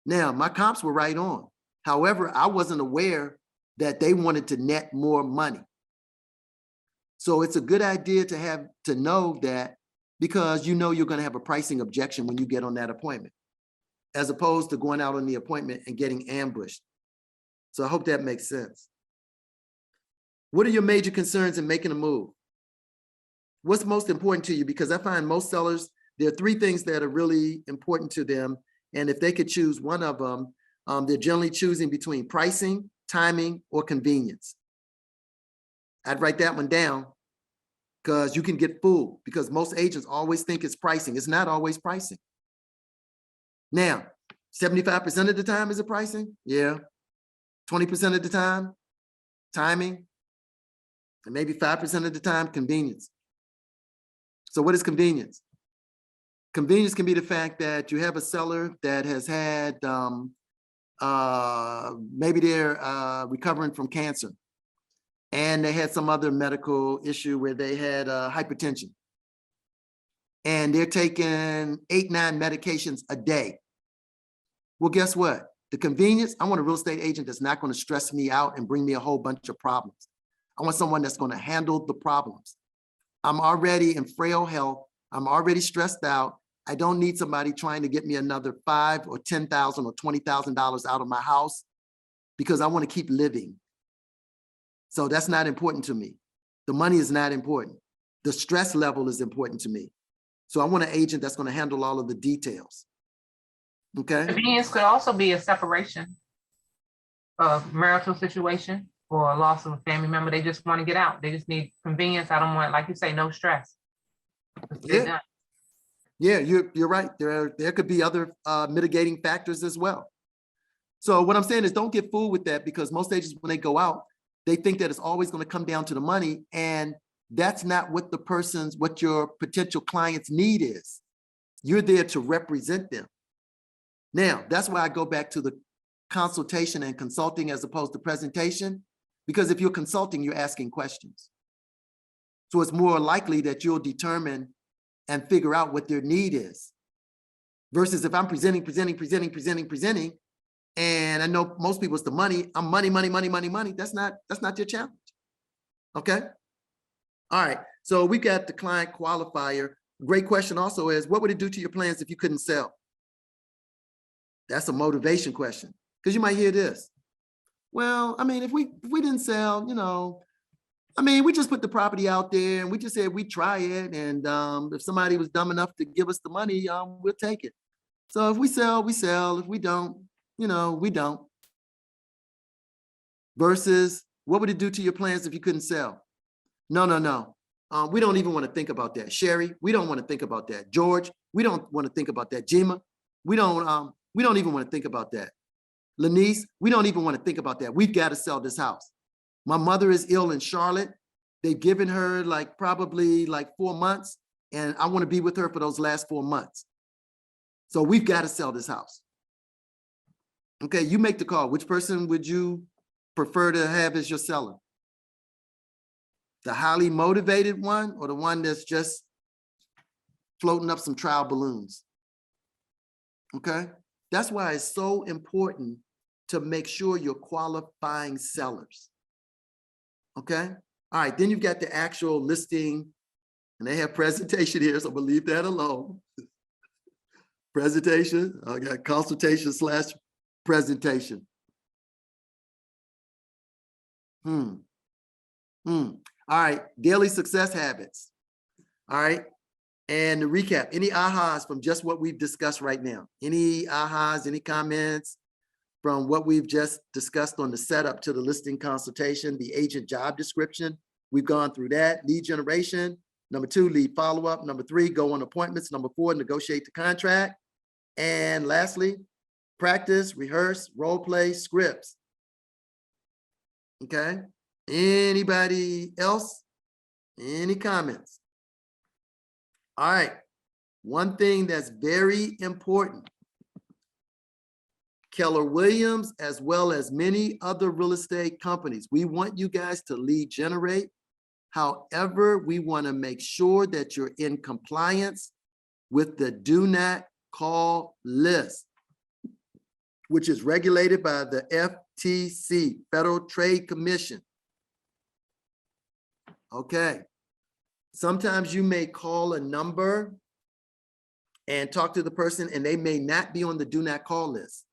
Now, my comps were right on. However, I wasn't aware that they wanted to net more money. So it's a good idea to know that, because you're going to have a pricing objection when you get on that appointment, as opposed to going out on the appointment and getting ambushed. So I hope that makes sense. What are your major concerns in making a move? What's most important to you? Because I find most sellers, there are three things that are really important to them. And if they could choose one of them, they're generally choosing between pricing, timing, or convenience. I'd write that one down, because you can get fooled, because most agents always think it's pricing. It's not always pricing. Now, 75% of the time, is it pricing? Yeah. 20% of the time, timing, and maybe 5% of the time, convenience. So what is convenience? Convenience can be the fact that you have a seller that has had, maybe they're recovering from cancer, and they had some other medical issue where they had hypertension, and they're taking 8, 9 medications a day. Well, guess what? The convenience, I want a real estate agent that's not going to stress me out and bring me a whole bunch of problems. I want someone that's going to handle the problems. I'm already in frail health. I'm already stressed out. I don't need somebody trying to get me another $5,000 or $10,000 or $20,000 out of my house, because I want to keep living. So that's not important to me. The money is not important. The stress level is important to me. So I want an agent that's going to handle all of the details. Okay. Convenience could also be a separation of marital situation or a loss of a family member. They just want to get out. They just need convenience. I don't want, like you say, no stress. Yeah. Yeah, you're right. There could be other mitigating factors as well. So what I'm saying is, don't get fooled with that, because most agents, when they go out, they think that it's always going to come down to the money, and that's not what what your potential client's need is. You're there to represent them. Now, that's why I go back to the consultation and consulting as opposed to presentation, because if you're consulting, you're asking questions. So it's more likely that you'll determine and figure out what their need is, versus if I'm presenting, and I know most people, it's the money. I'm money. That's not your challenge. Okay. All right. So we got the client qualifier. Great question also is, what would it do to your plans if you couldn't sell? That's a motivation question, because you might hear this. Well, I mean, if we didn't sell, we just put the property out there and we just said we'd try it. And if somebody was dumb enough to give us the money, we'll take it. So if we sell, we sell. If we don't, we don't. Versus, what would it do to your plans if you couldn't sell? No. We don't even want to think about that. Sherry, we don't want to think about that. George, we don't want to think about that. Jima, we don't even want to think about that. Lanice, we don't even want to think about that. We've got to sell this house. My mother is ill in Charlotte. They've given her like probably like 4 months, and I want to be with her for those last 4 months. So we've got to sell this house. Okay, you make the call. Which person would you prefer to have as your seller? The highly motivated one or the one that's just floating up some trial balloons? Okay, that's why it's so important to make sure you're qualifying sellers. Okay, all right, then you've got the actual listing, and they have presentation here, so we'll leave that alone. Presentation, I got consultation / presentation. All right, daily success habits. All right, and to recap, any ahas from just what we've discussed right now? Any ahas, any comments from what we've just discussed on the setup to the listing consultation, the agent job description? We've gone through that. Lead generation. Number 2, lead follow-up. Number 3, go on appointments. Number 4, negotiate the contract. And lastly, practice, rehearse, role play, scripts. Okay. Anybody else? Any comments? All right. One thing that's very important, Keller Williams, as well as many other real estate companies, we want you guys to lead generate. However, we want to make sure that you're in compliance with the do not call list, which is regulated by the FTC, Federal Trade Commission. Okay. Sometimes you may call a number and talk to the person, and they may not be on the do not call list.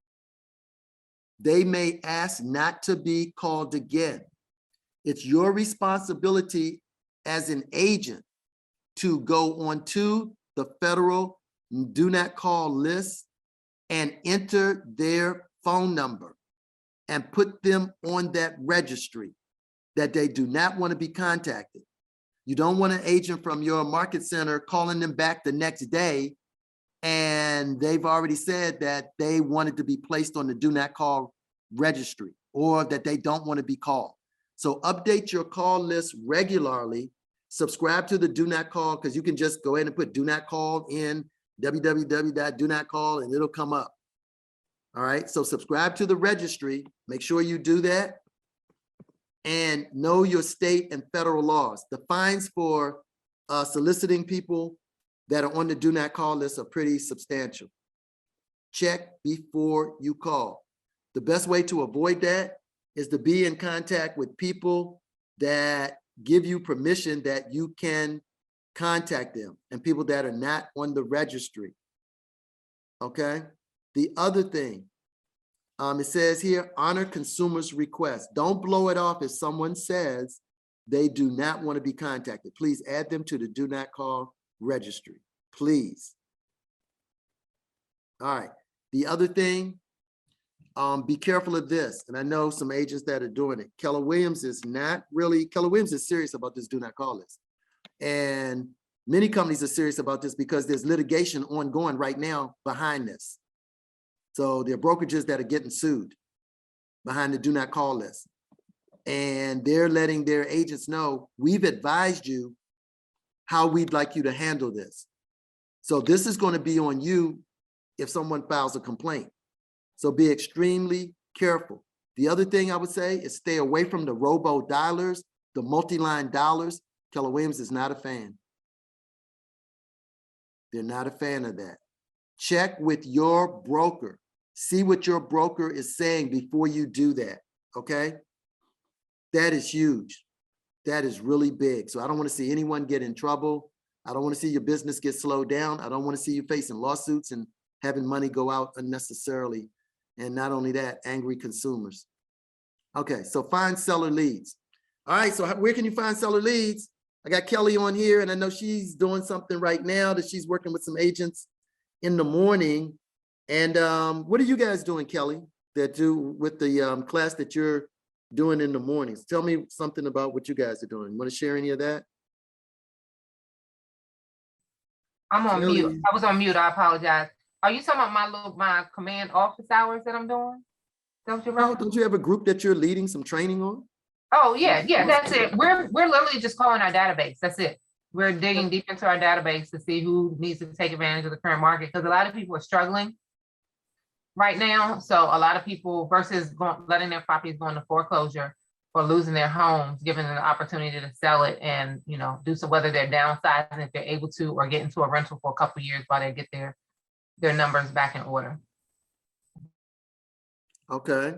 They may ask not to be called again. It's your responsibility as an agent to go onto the federal do not call list and enter their phone number and put them on that registry that they do not want to be contacted. You don't want an agent from your market center calling them back the next day and they've already said that they wanted to be placed on the do not call registry or that they don't want to be called. So update your call list regularly. Subscribe to the do not call, because you can just go ahead and put do not call in www.do-not-call and it'll come up. All right, so subscribe to the registry. Make sure you do that. And know your state and federal laws. The fines for soliciting people that are on the do not call list are pretty substantial. Check before you call. The best way to avoid that is to be in contact with people that give you permission that you can contact them, and people that are not on the registry. Okay. The other thing, it says here, honor consumers' requests. Don't blow it off if someone says they do not want to be contacted. Please add them to the do not call registry, please. All right. The other thing, be careful of this. And I know some agents that are doing it. Keller Williams is serious about this do not call list. And many companies are serious about this because there's litigation ongoing right now behind this. So there are brokerages that are getting sued behind the do not call list. And they're letting their agents know, we've advised you how we'd like you to handle this. So this is going to be on you if someone files a complaint. So be extremely careful. The other thing I would say is stay away from the robo dialers, the multi-line dialers. Keller Williams is not a fan. They're not a fan of that. Check with your broker. See what your broker is saying before you do that, okay? That is huge. That is really big. So I don't want to see anyone get in trouble. I don't want to see your business get slowed down. I don't want to see you facing lawsuits and having money go out unnecessarily. And not only that, angry consumers. Okay, so find seller leads. All right, so where can you find seller leads? I got Kelly on here, and I know she's doing something right now that she's working with some agents in the morning. And what are you guys doing, Kelly, that do with the class that you're doing in the mornings? Tell me something about what you guys are doing. Want to share any of that? I'm on Kelly. mute. I was on mute. I apologize. Are you talking about my command office hours that I'm doing? Don't you No, don't you have a group that you're leading some training on? Oh, yeah, that's it. We're literally just calling our database. That's it. We're digging deep into our database to see who needs to take advantage of the current market, because a lot of people are struggling right now. So a lot of people versus letting their properties go into foreclosure or losing their homes, given them the opportunity to sell it and, you know, do so, whether they're downsizing if they're able to, or get into a rental for a couple of years while they get their numbers back in order. Okay.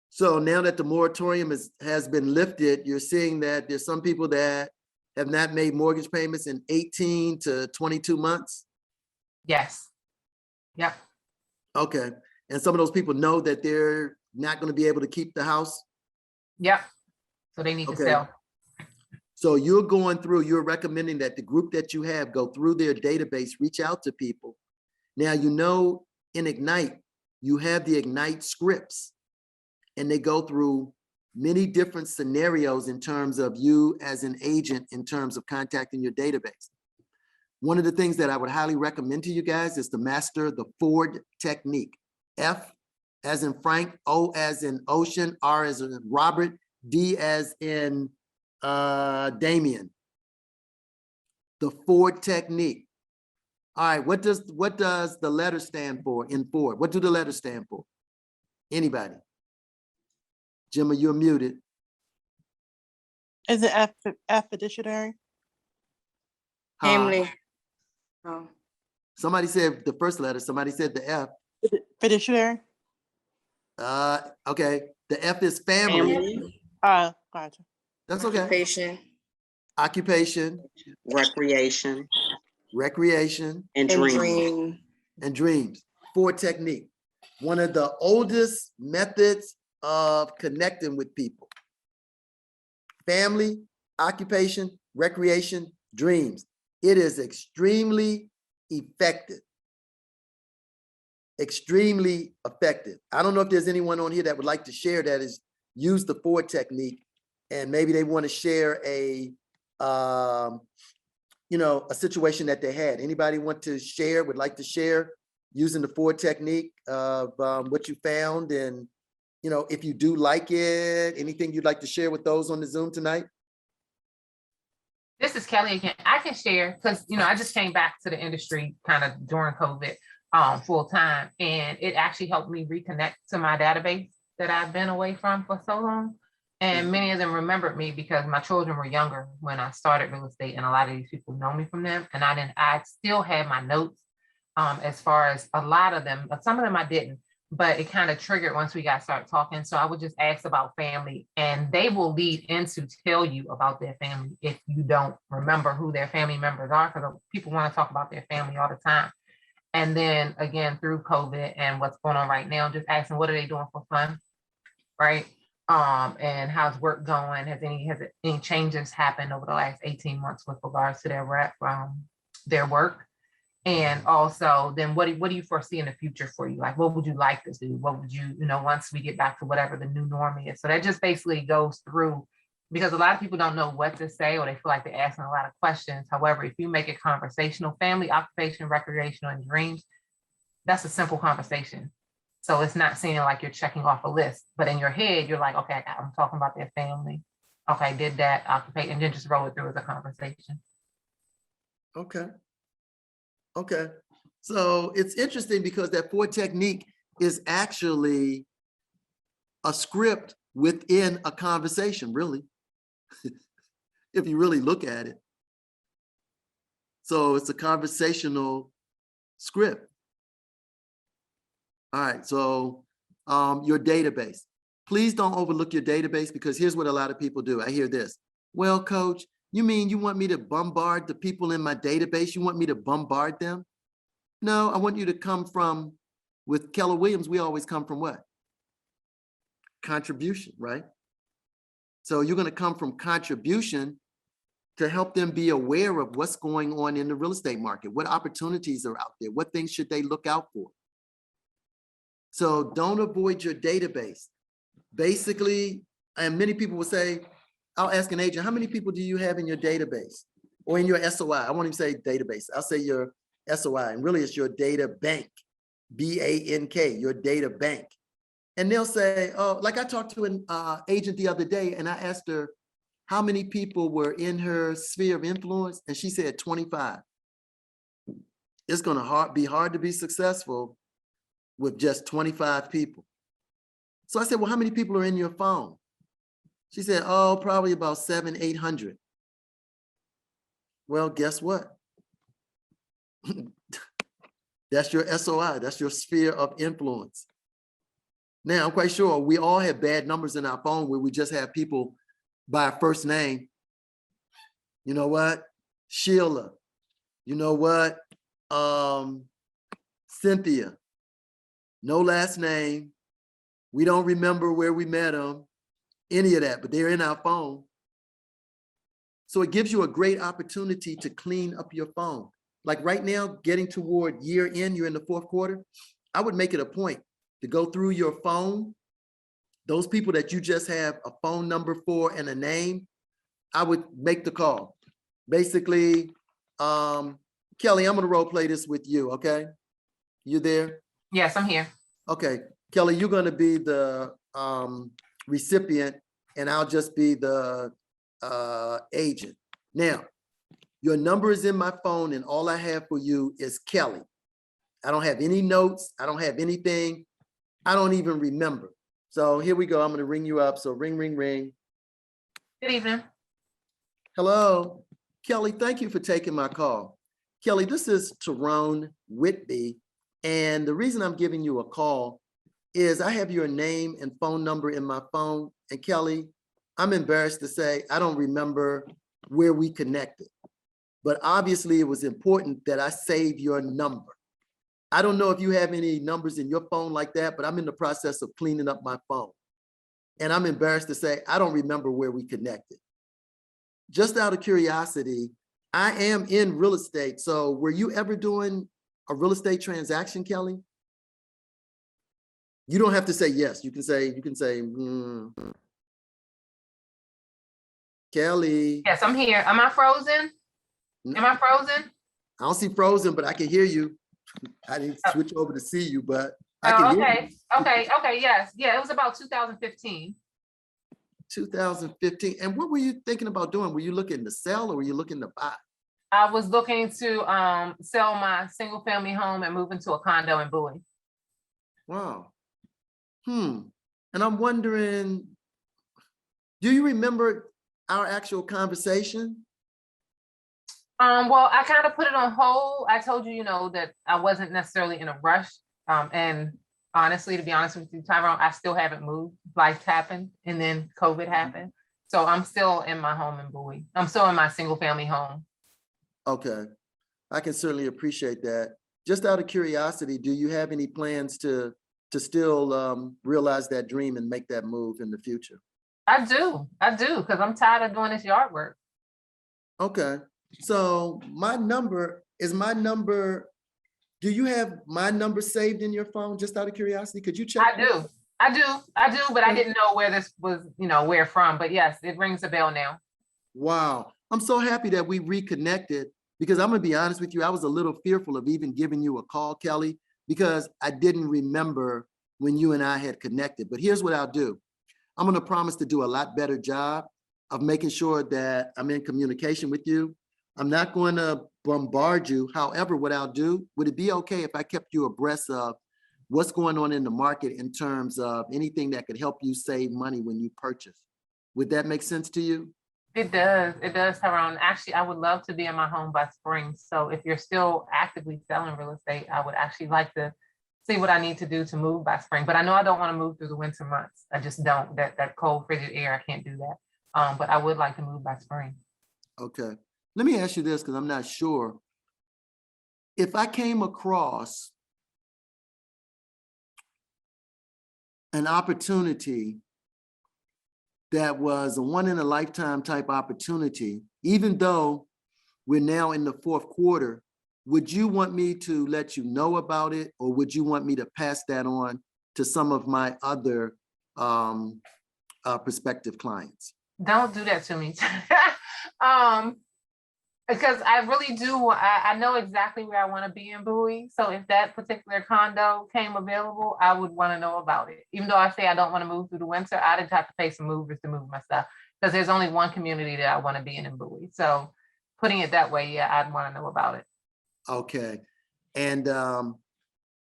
So now that the moratorium has been lifted, you're seeing that there's some people that have not made mortgage payments in 18 to 22 months? Yes. Yep. Okay. And some of those people know that they're not going to be able to keep the house? Yep. So they need to Okay. sell. So you're recommending that the group that you have go through their database, reach out to people. Now, you know, in Ignite, you have the Ignite scripts, and they go through many different scenarios in terms of you as an agent, in terms of contacting your database. One of the things that I would highly recommend to you guys is to master the Ford technique. F as in Frank, O as in Ocean, R as in Robert, D as in Damien. The Ford technique. All right, what does the letter stand for in Ford? What do the letters stand for? Anybody? Gemma, you're muted. Is it fiduciary? Family. Oh. Somebody said the first letter, somebody said the F. Fiduciary? Okay, the F is family. Gotcha. That's okay. Occupation. Occupation, recreation, recreation, and And dream. dream. and dreams. Ford technique. One of the oldest methods of connecting with people. Family, occupation, recreation, dreams. It is extremely effective. Extremely effective. I don't know if there's anyone on here that would like to share that has used the Ford technique, and maybe they want to share a situation that they had. Anybody want to share, would like to share using the Ford technique of what you found, and if you do like it, anything you'd like to share with those on the Zoom tonight? This is Kelly again. I can share because, I just came back to the industry kind of during COVID full time, and it actually helped me reconnect to my database that I've been away from for so long. And many of them remembered me because my children were younger when I started real estate, and a lot of these people know me from them. And I still had my notes as far as a lot of them, but some of them I didn't. But it kind of triggered once we got started talking. So I would just ask about family, and they will lead into tell you about their family if you don't remember who their family members are, because people want to talk about their family all the time. And then again, through COVID and what's going on right now, just asking what are they doing for fun, right? And how's work going? Has any changes happened over the last 18 months with regards to their work? And also, then what do you foresee in the future for you? Like, what would you like to do? What would you, once we get back to whatever the new norm is? So that just basically goes through, because a lot of people don't know what to say, or they feel like they're asking a lot of questions. However, if you make it conversational, family, occupation, recreational, and dreams, that's a simple conversation. So it's not seeming like you're checking off a list, but in your head, you're like, okay, I'm talking about their family. Okay, did that, occupate, and then just roll it through as a conversation. Okay. Okay. So it's interesting because that Ford technique is actually a script within a conversation, really, if you really look at it. So it's a conversational script. All right, so your database. Please don't overlook your database, because here's what a lot of people do. I hear this. Well, coach, you mean you want me to bombard the people in my database? You want me to bombard them? No, I want you to come from, with Keller Williams, we always come from what? Contribution, right? So you're going to come from contribution to help them be aware of what's going on in the real estate market, what opportunities are out there, what things should they look out for. So don't avoid your database. Basically, And many people will say, I'll ask an agent, how many people do you have in your database or in your SOI? I won't even say database. I'll say your SOI, and really it's your data bank, BANK, your data bank. And they'll say, oh, like I talked to an agent the other day and I asked her how many people were in her sphere of influence, and she said 25. It's gonna be hard to be successful with just 25 people. So I said, well, how many people are in your phone? She said, oh, probably about 700, 800. Well, guess what? That's your SOI, that's your sphere of influence. Now, I'm quite sure we all have bad numbers in our phone where we just have people by our first name. You know what? Sheila. You know what? Cynthia. No last name. We don't remember where we met them, any of that, but they're in our phone. So it gives you a great opportunity to clean up your phone. Like right now, getting toward year end, you're in the fourth quarter, I would make it a point to go through your phone. Those people that you just have a phone number for and a name, I would make the call. Basically, Kelly, I'm gonna role play this with you, okay? You there? Yes, I'm here. Okay, Kelly, you're gonna be the recipient and I'll just be the agent. Now, your number is in my phone and all I have for you is Kelly. I don't have any notes. I don't have anything. I don't even remember. So here we go. I'm gonna ring you up. So ring, ring, ring. Good evening. Hello, Kelly, thank you for taking my call. Kelly, this is Tyrone Whitby. And the reason I'm giving you a call is I have your name and phone number in my phone. And Kelly, I'm embarrassed to say, I don't remember where we connected, but obviously it was important that I save your number. I don't know if you have any numbers in your phone like that, but I'm in the process of cleaning up my phone. And I'm embarrassed to say, I don't remember where we connected. Just out of curiosity, I am in real estate. So were you ever doing a real estate transaction, Kelly? You don't have to say yes. You can say, Kelly. Yes, I'm here. Am I frozen? Am I frozen? I don't see frozen, but I can hear you. I didn't switch over to see you, but I Oh, can hear okay. you. Okay, yes. Yeah, it was about 2015. 2015. And what were you thinking about doing? Were you looking to sell or were you looking to buy? I was looking to sell my single family home and move into a condo in Bowie. Wow. And I'm wondering, do you remember our actual conversation? Well, I kind of put it on hold. I told you, that I wasn't necessarily in a rush. And honestly, to be honest with you, Tyrone, I still haven't moved. Life happened and then COVID happened. So I'm still in my home in Bowie. I'm still in my single family home. Okay, I can certainly appreciate that. Just out of curiosity, do you have any plans to still realize that dream and make that move in the future? I do, because I'm tired of doing this yard work. Okay, so my number, do you have my number saved in your phone, just out of curiosity? Could you check? I do, but I didn't know where this was, where from, but yes, it rings a bell now. Wow, I'm so happy that we reconnected, because I'm gonna be honest with you, I was a little fearful of even giving you a call, Kelly, because I didn't remember when you and I had connected. But here's what I'll do. I'm gonna promise to do a lot better job of making sure that I'm in communication with you. I'm not going to bombard you. However, what I'll do, would it be okay if I kept you abreast of what's going on in the market in terms of anything that could help you save money when you purchase? Would that make sense to you? It does, Tyrone. Actually, I would love to be in my home by spring. So if you're still actively selling real estate, I would actually like to see what I need to do to move by spring. But I know I don't want to move through the winter months. I just don't. That cold, frigid air, I can't do that. But I would like to move by spring. Okay. Let me ask you this, because I'm not sure. If I came across an opportunity that was a one-in-a-lifetime type opportunity, even though we're now in the fourth quarter, would you want me to let you know about it, or would you want me to pass that on to some of my other prospective clients? Don't do that to me. Because I really do, I know exactly where I want to be in Bowie. So if that particular condo came available, I would want to know about it. Even though I say I don't want to move through the winter, I'd have to pay some movers to move my stuff because there's only one community that I want to be in Bowie. So putting it that way, yeah, I'd want to know about it. Okay. And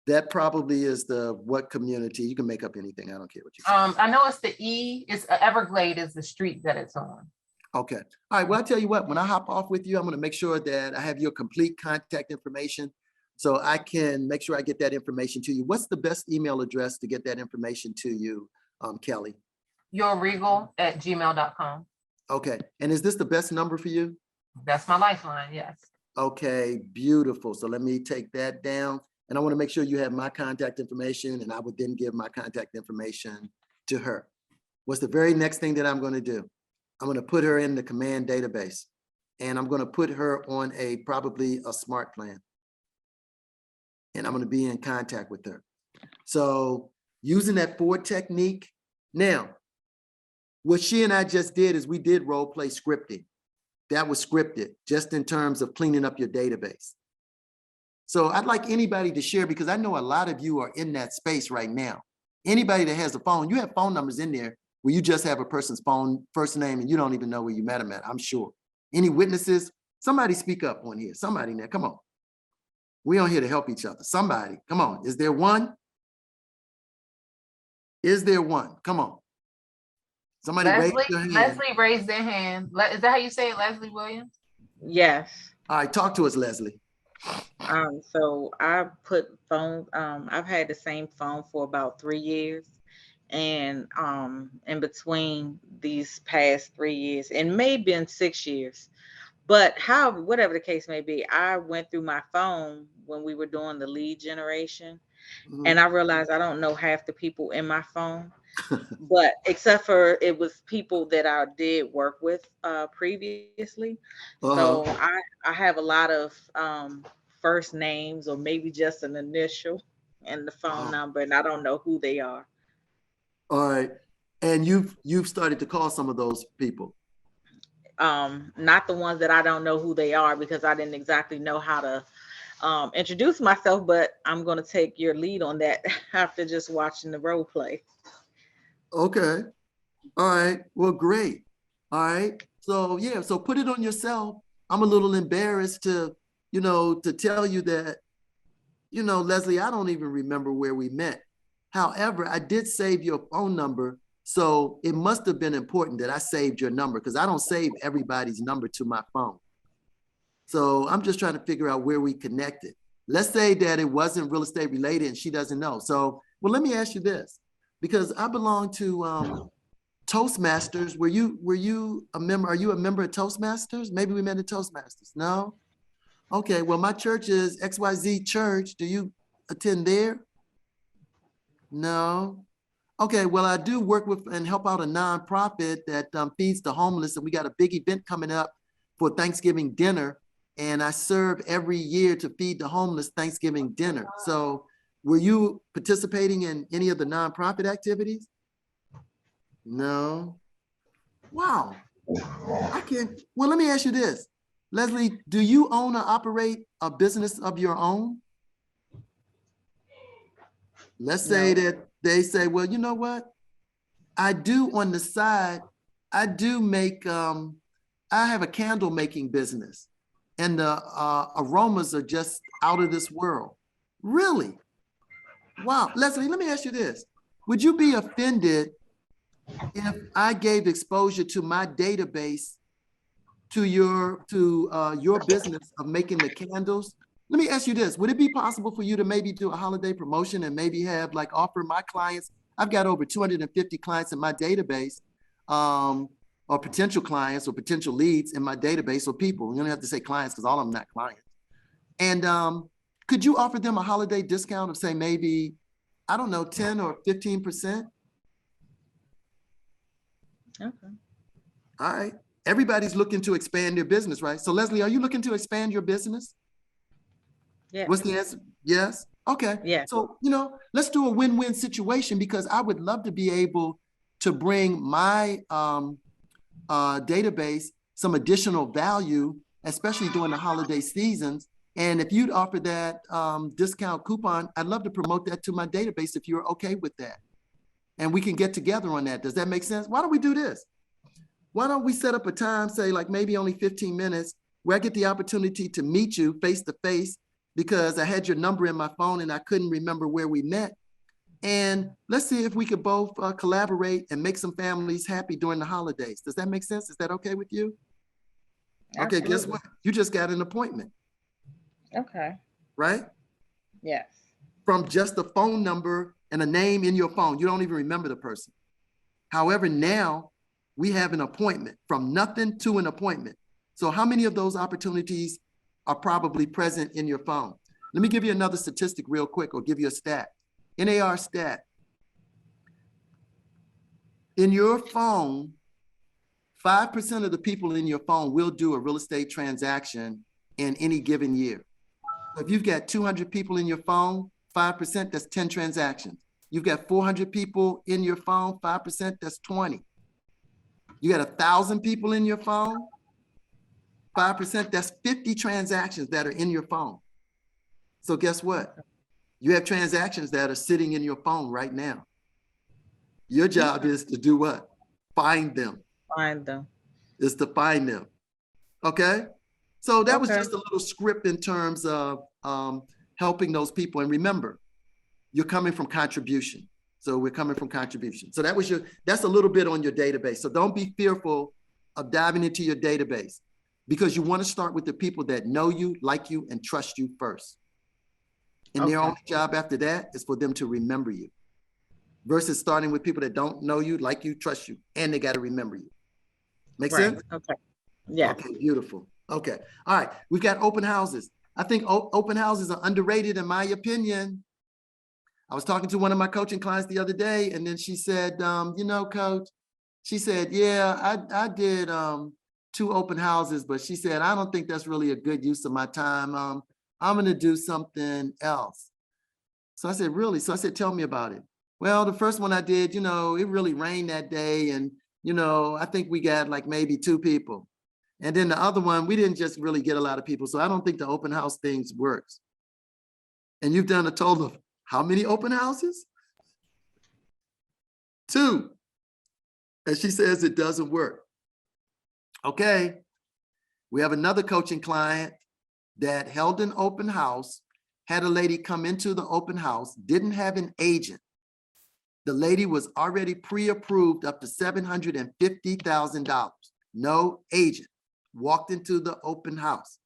that probably is what community? You can make up anything. I don't care what you say. I know it's the E, it's Everglade is the street that it's on. Okay. All right. Well, I'll tell you what, when I hop off with you, I'm going to make sure that I have your complete contact information so I can make sure I get that information to you. What's the best email address to get that information to you, Kelly? yourregal@gmail.com. Okay. And is this the best number for you? That's my lifeline, yes. Okay, beautiful. So let me take that down. And I want to make sure you have my contact information, and I would then give my contact information to her. What's the very next thing that I'm going to do? I'm going to put her in the command database, and I'm going to put her on probably a smart plan. And I'm going to be in contact with her. So using that 4 technique. Now, what she and I just did is we did role play scripting. That was scripted just in terms of cleaning up your database. So I'd like anybody to share, because I know a lot of you are in that space right now. Anybody that has a phone, you have phone numbers in there where you just have a person's phone, first name, and you don't even know where you met them at, I'm sure. Any witnesses? Somebody speak up on here. Somebody now, come on. We're on here to help each other. Somebody, come on. Is there one? Is there one? Come on. Somebody raise their hand. Leslie raised their hand. Is that how you say it, Leslie Williams? Yes. All right, talk to us, Leslie. So I put phone, I've had the same phone for about 3 years. And in between these past 3 years, and maybe in 6 years, but however, whatever the case may be, I went through my phone when we were doing the lead generation. And I realized I don't know half the people in my phone, but except for it was people that I did work with previously. So I have a lot of first names or maybe just an initial and the phone number, and I don't know who they are. All right. And you've started to call some of those people. Not the ones that I don't know who they are, because I didn't exactly know how to introduce myself, but I'm going to take your lead on that after just watching the role play. Okay. All right. Well, great. All right. So yeah, so put it on yourself. I'm a little embarrassed to tell you that, Leslie, I don't even remember where we met. However, I did save your phone number. So it must have been important that I saved your number, because I don't save everybody's number to my phone. So I'm just trying to figure out where we connected. Let's say that it wasn't real estate related and she doesn't know. So, well, let me ask you this, because I belong to Toastmasters. Were you a member? Are you a member of Toastmasters? Maybe we met at Toastmasters. No? Okay, well, my church is XYZ Church. Do you attend there? No. Okay, well, I do work with and help out a nonprofit that feeds the homeless, and we got a big event coming up for Thanksgiving dinner, and I serve every year to feed the homeless Thanksgiving dinner. So were you participating in any of the nonprofit activities? No. Wow. I can't. Well, let me ask you this. Leslie, do you own or operate a business of your own? Let's say that they say, well, you know what? I do on the side, I do make, I have a candle making business, and the aromas are just out of this world. Really? Wow. Leslie, let me ask you this. Would you be offended if I gave exposure to my database to your business of making the candles? Let me ask you this. Would it be possible for you to maybe do a holiday promotion and maybe have offer my clients? I've got over 250 clients in my database, or potential clients or potential leads in my database, or people. You don't have to say clients because all of them are not clients. And could you offer them a holiday discount of, say, maybe, I don't know, 10 or 15%? Okay. All right. Everybody's looking to expand their business, right? So Leslie, are you looking to expand your business? Yeah. What's the answer? Yes. Okay. Yeah. So, let's do a win-win situation, because I would love to be able to bring my database some additional value, especially during the holiday seasons. And if you'd offer that discount coupon, I'd love to promote that to my database if you're okay with that. And we can get together on that. Does that make sense? Why don't we do this? Why don't we set up a time, say like maybe only 15 minutes, where I get the opportunity to meet you face to face, because I had your number in my phone and I couldn't remember where we met. And let's see if we could both collaborate and make some families happy during the holidays. Does that make sense? Is that okay with you? Okay, guess what? You just got an appointment. Okay. Right? Yes. From just a phone number and a name in your phone. You don't even remember the person. However, now we have an appointment, from nothing to an appointment. So how many of those opportunities are probably present in your phone? Let me give you another statistic real quick, or give you a stat. NAR stat. In your phone, 5% of the people in your phone will do a real estate transaction in any given year. If you've got 200 people in your phone, 5%, that's 10 transactions. You've got 400 people in your phone, 5%, that's 20. You got 1,000 people in your phone, 5%, that's 50 transactions that are in your phone. So guess what? You have transactions that are sitting in your phone right now. Your job is to do what? Find them. Find them. Is to find them. Okay? So that was just a little script in terms of helping those people. And remember, you're coming from contribution. So we're coming from contribution. So that's a little bit on your database. So don't be fearful of diving into your database, because you want to start with the people that know you, like you, and trust you first. And their only job after that is for them to remember you, versus starting with people that don't know you, like you, trust you, and they got to remember you. Make sense? Okay. Yeah. Okay, beautiful. Okay. All right. We've got open houses. I think open houses are underrated in my opinion. I was talking to one of my coaching clients the other day, and then she said, you know, coach, she said, yeah, I did 2 open houses, but she said, I don't think that's really a good use of my time. I'm going to do something else. So I said, really? So I said, tell me about it. Well, the first one I did, you know, it really rained that day. And, you know, I think we got like maybe 2 people. And then the other one, we didn't just really get a lot of people. So I don't think the open house things works. And you've done a total of how many open houses? 2. And she says it doesn't work. Okay. We have another coaching client that held an open house, had a lady come into the open house, didn't have an agent. The lady was already pre-approved up to $750,000. No agent. Walked into the open house.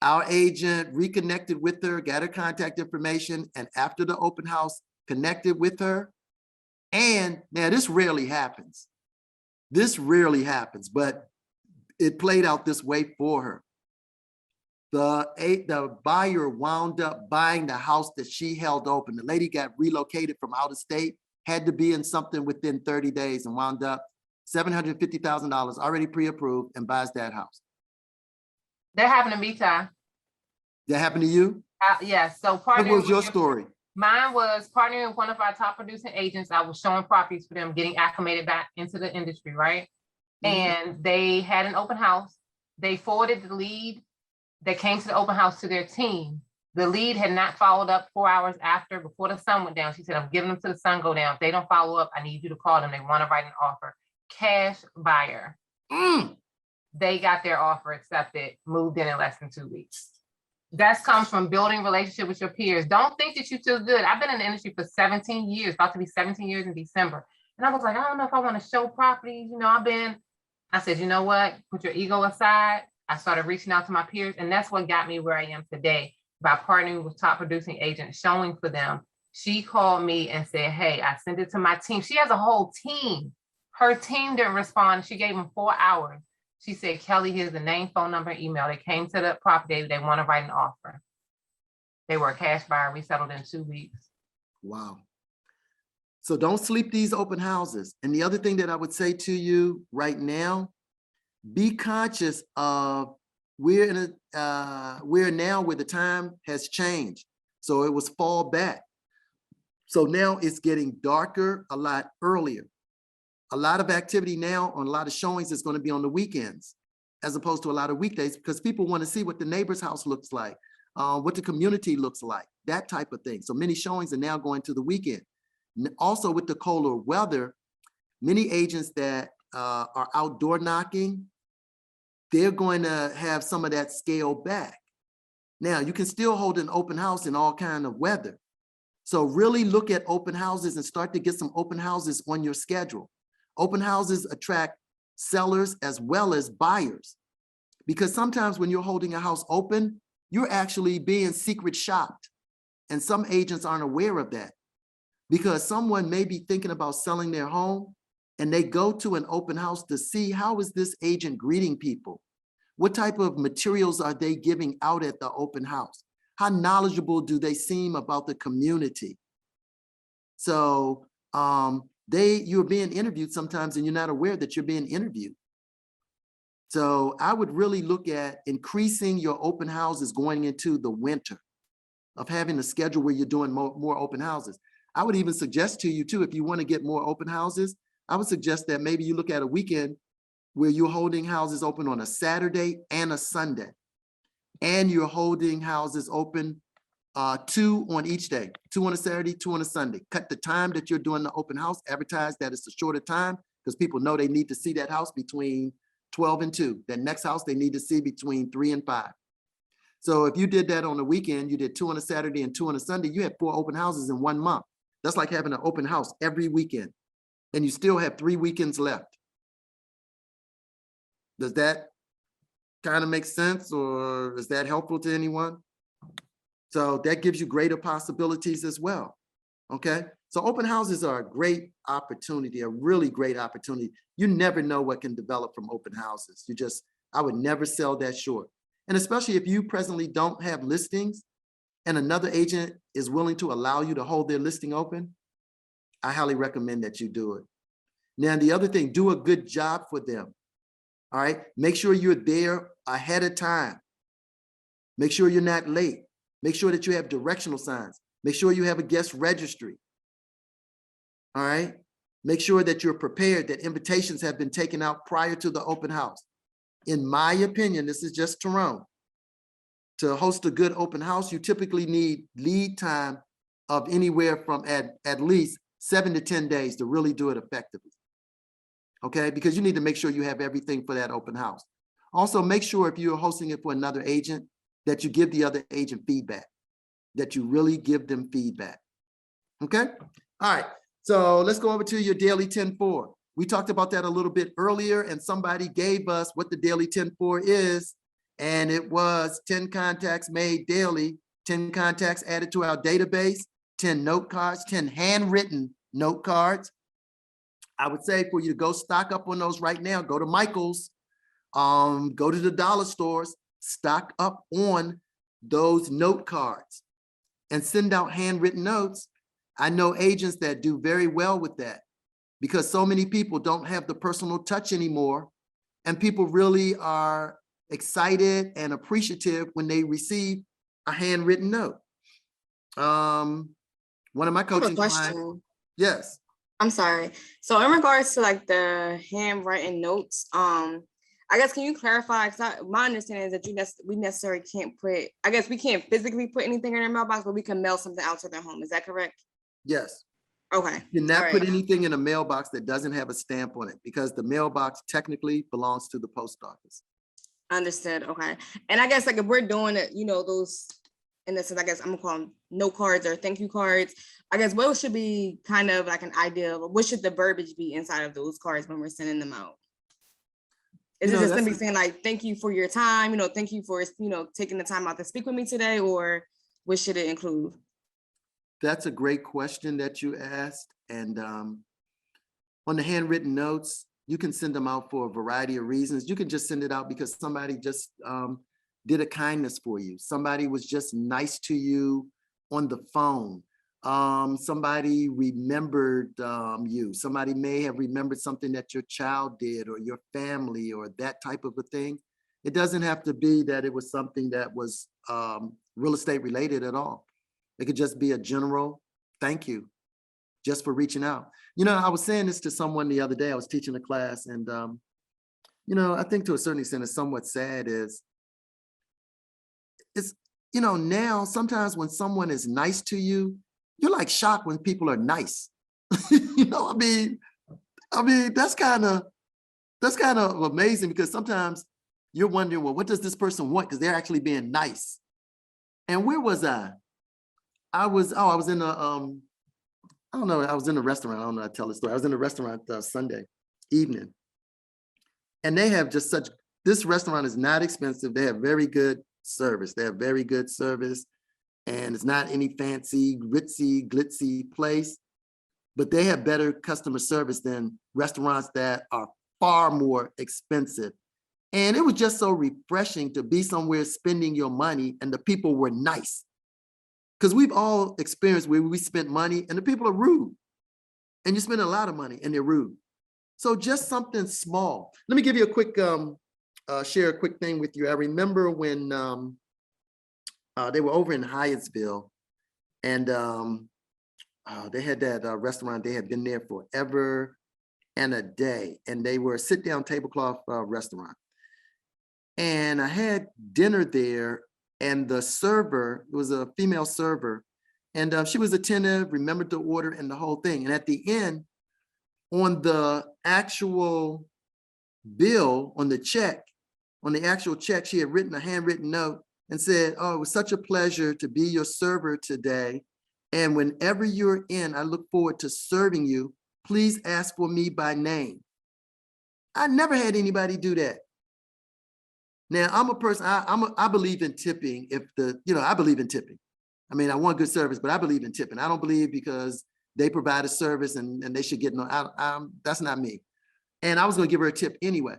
Our agent reconnected with her, got her contact information, and after the open house, connected with her. And now this rarely happens. This rarely happens, but it played out this way for her. The buyer wound up buying the house that she held open. The lady got relocated from out of state, had to be in something within 30 days, and wound up $750,000 already pre-approved, and buys that house. That happened to me, Ty. That happened to you? Yes. So What was your story? Mine was partnering with one of our top producing agents. I was showing properties for them, getting acclimated back into the industry, right? And they had an open house. They forwarded the lead that came to the open house to their team. The lead had not followed up 4 hours after, before the sun went down. She said, I'm giving them to the sun go down. If they don't follow up, I need you to call them. They want to write an offer. Cash buyer. They got their offer accepted, moved in less than 2 weeks. That comes from building relationship with your peers. Don't think that you're too good. I've been in the industry for 17 years, about to be 17 years in December. And I was like, I don't know if I want to show properties. You know, I said, you know what? Put your ego aside. I started reaching out to my peers, and that's what got me where I am today, by partnering with top producing agents, showing for them. She called me and said, hey, I sent it to my team. She has a whole team. Her team didn't respond. She gave them 4 hours. She said, Kelly, here's the name, phone number, email. They came to the property. They want to write an offer. They were a cash buyer. We settled in 2 weeks. Wow. So don't sleep these open houses. And the other thing that I would say to you right now, be conscious of we're now where the time has changed. So it was fall back. So now it's getting darker a lot earlier. A lot of activity now on a lot of showings is going to be on the weekends, as opposed to a lot of weekdays, because people want to see what the neighbor's house looks like, what the community looks like, that type of thing. So many showings are now going to the weekend. Also with the colder weather, many agents that are outdoor knocking, they're going to have some of that scale back. Now, you can still hold an open house in all kind of weather. So really look at open houses and start to get some open houses on your schedule. Open houses attract sellers as well as buyers, because sometimes when you're holding a house open, you're actually being secret shopped. And some agents aren't aware of that, because someone may be thinking about selling their home and they go to an open house to see, how is this agent greeting people? What type of materials are they giving out at the open house? How knowledgeable do they seem about the community? So you're being interviewed sometimes and you're not aware that you're being interviewed. So I would really look at increasing your open houses going into the winter, of having a schedule where you're doing more open houses. I would even suggest to you too, if you want to get more open houses, I would suggest that maybe you look at a weekend where you're holding houses open on a Saturday and a Sunday, and you're holding houses open 2 on each day, 2 on a Saturday, 2 on a Sunday. Cut the time that you're doing the open house, advertise that it's a shorter time, because people know they need to see that house between 12 and 2. That next house they need to see between 3 and 5. So if you did that on the weekend, you did 2 on a Saturday and 2 on a Sunday, you had 4 open houses in 1 month. That's like having an open house every weekend, and you still have 3 weekends left. Does that kind of make sense, or is that helpful to anyone? So that gives you greater possibilities as well. Okay, so open houses are a great opportunity, a really great opportunity. You never know what can develop from open houses. I would never sell that short. And especially if you presently don't have listings and another agent is willing to allow you to hold their listing open, I highly recommend that you do it. Now, the other thing, do a good job for them. All right, make sure you're there ahead of time. Make sure you're not late. Make sure that you have directional signs. Make sure you have a guest registry. All right, make sure that you're prepared, that invitations have been taken out prior to the open house. In my opinion, this is just Tyrone, to host a good open house, you typically need lead time of anywhere from at least 7 to 10 days to really do it effectively. Okay, because you need to make sure you have everything for that open house. Also, make sure if you're hosting it for another agent, that you give the other agent feedback, that you really give them feedback. Okay, all right, so let's go over to your daily 10-4. We talked about that a little bit earlier, and somebody gave us what the daily 10-4 is, and it was 10 contacts made daily, 10 contacts added to our database, 10 note cards, 10 handwritten note cards. I would say for you to go stock up on those right now, go to Michael's, go to the dollar stores, stock up on those note cards and send out handwritten notes. I know agents that do very well with that, because so many people don't have the personal touch anymore, and people really are excited and appreciative when they receive a handwritten note. One of my coaching clients, yes. I'm sorry. So in regards to like the handwritten notes, I guess, can you clarify? Because my understanding is that we necessarily can't put, I guess we can't physically put anything in their mailbox, but we can mail something out to their home. Is that correct? Yes. Okay. You cannot put anything in a mailbox that doesn't have a stamp on it, because the mailbox technically belongs to the post office. Understood. Okay. And I guess like if we're doing it, those, in this sense, I guess I'm gonna call them note cards or thank you cards. I guess what should be kind of like an idea of what should the verbiage be inside of those cards when we're sending them out? Is it just simply saying like, thank you for your time, thank you for, taking the time out to speak with me today, or what should it include? That's a great question that you asked. And on the handwritten notes, you can send them out for a variety of reasons. You can just send it out because somebody just did a kindness for you. Somebody was just nice to you on the phone. Somebody remembered you. Somebody may have remembered something that your child did, or your family, or that type of a thing. It doesn't have to be that it was something that was real estate related at all. It could just be a general thank you just for reaching out. You know, I was saying this to someone the other day. I was teaching a class, and you know, I think to a certain extent it's somewhat sad it's, you know, now sometimes when someone is nice to you, you're like shocked when people are nice. You know, I mean, that's kind of amazing, because sometimes you're wondering, well, what does this person want? Because they're actually being nice. And where was I? I was in a, I don't know, I was in a restaurant. I don't know how to tell the story. I was in a restaurant Sunday evening. And they have just this restaurant is not expensive. They have very good service. They have very good service. And it's not any fancy, ritzy, glitzy place, but they have better customer service than restaurants that are far more expensive. And it was just so refreshing to be somewhere spending your money and the people were nice. Because we've all experienced where we spent money and the people are rude. And you spend a lot of money and they're rude. So just something small. Let me give you a quick, share a quick thing with you. I remember when they were over in Hyattsville, and they had that restaurant. They had been there forever and a day, and they were a sit-down tablecloth restaurant. And I had dinner there, and the server, it was a female server, and she was attentive, remembered the order and the whole thing. And at the end, on the actual bill, on the check, on the actual check, she had written a handwritten note and said, "Oh, it was such a pleasure to be your server today. And whenever you're in, I look forward to serving you. Please ask for me by name." I never had anybody do that. Now, I'm a person, I believe in tipping I believe in tipping. I mean, I want good service, but I believe in tipping. I don't believe because they provide a service and they should get no, that's not me. And I was gonna give her a tip anyway.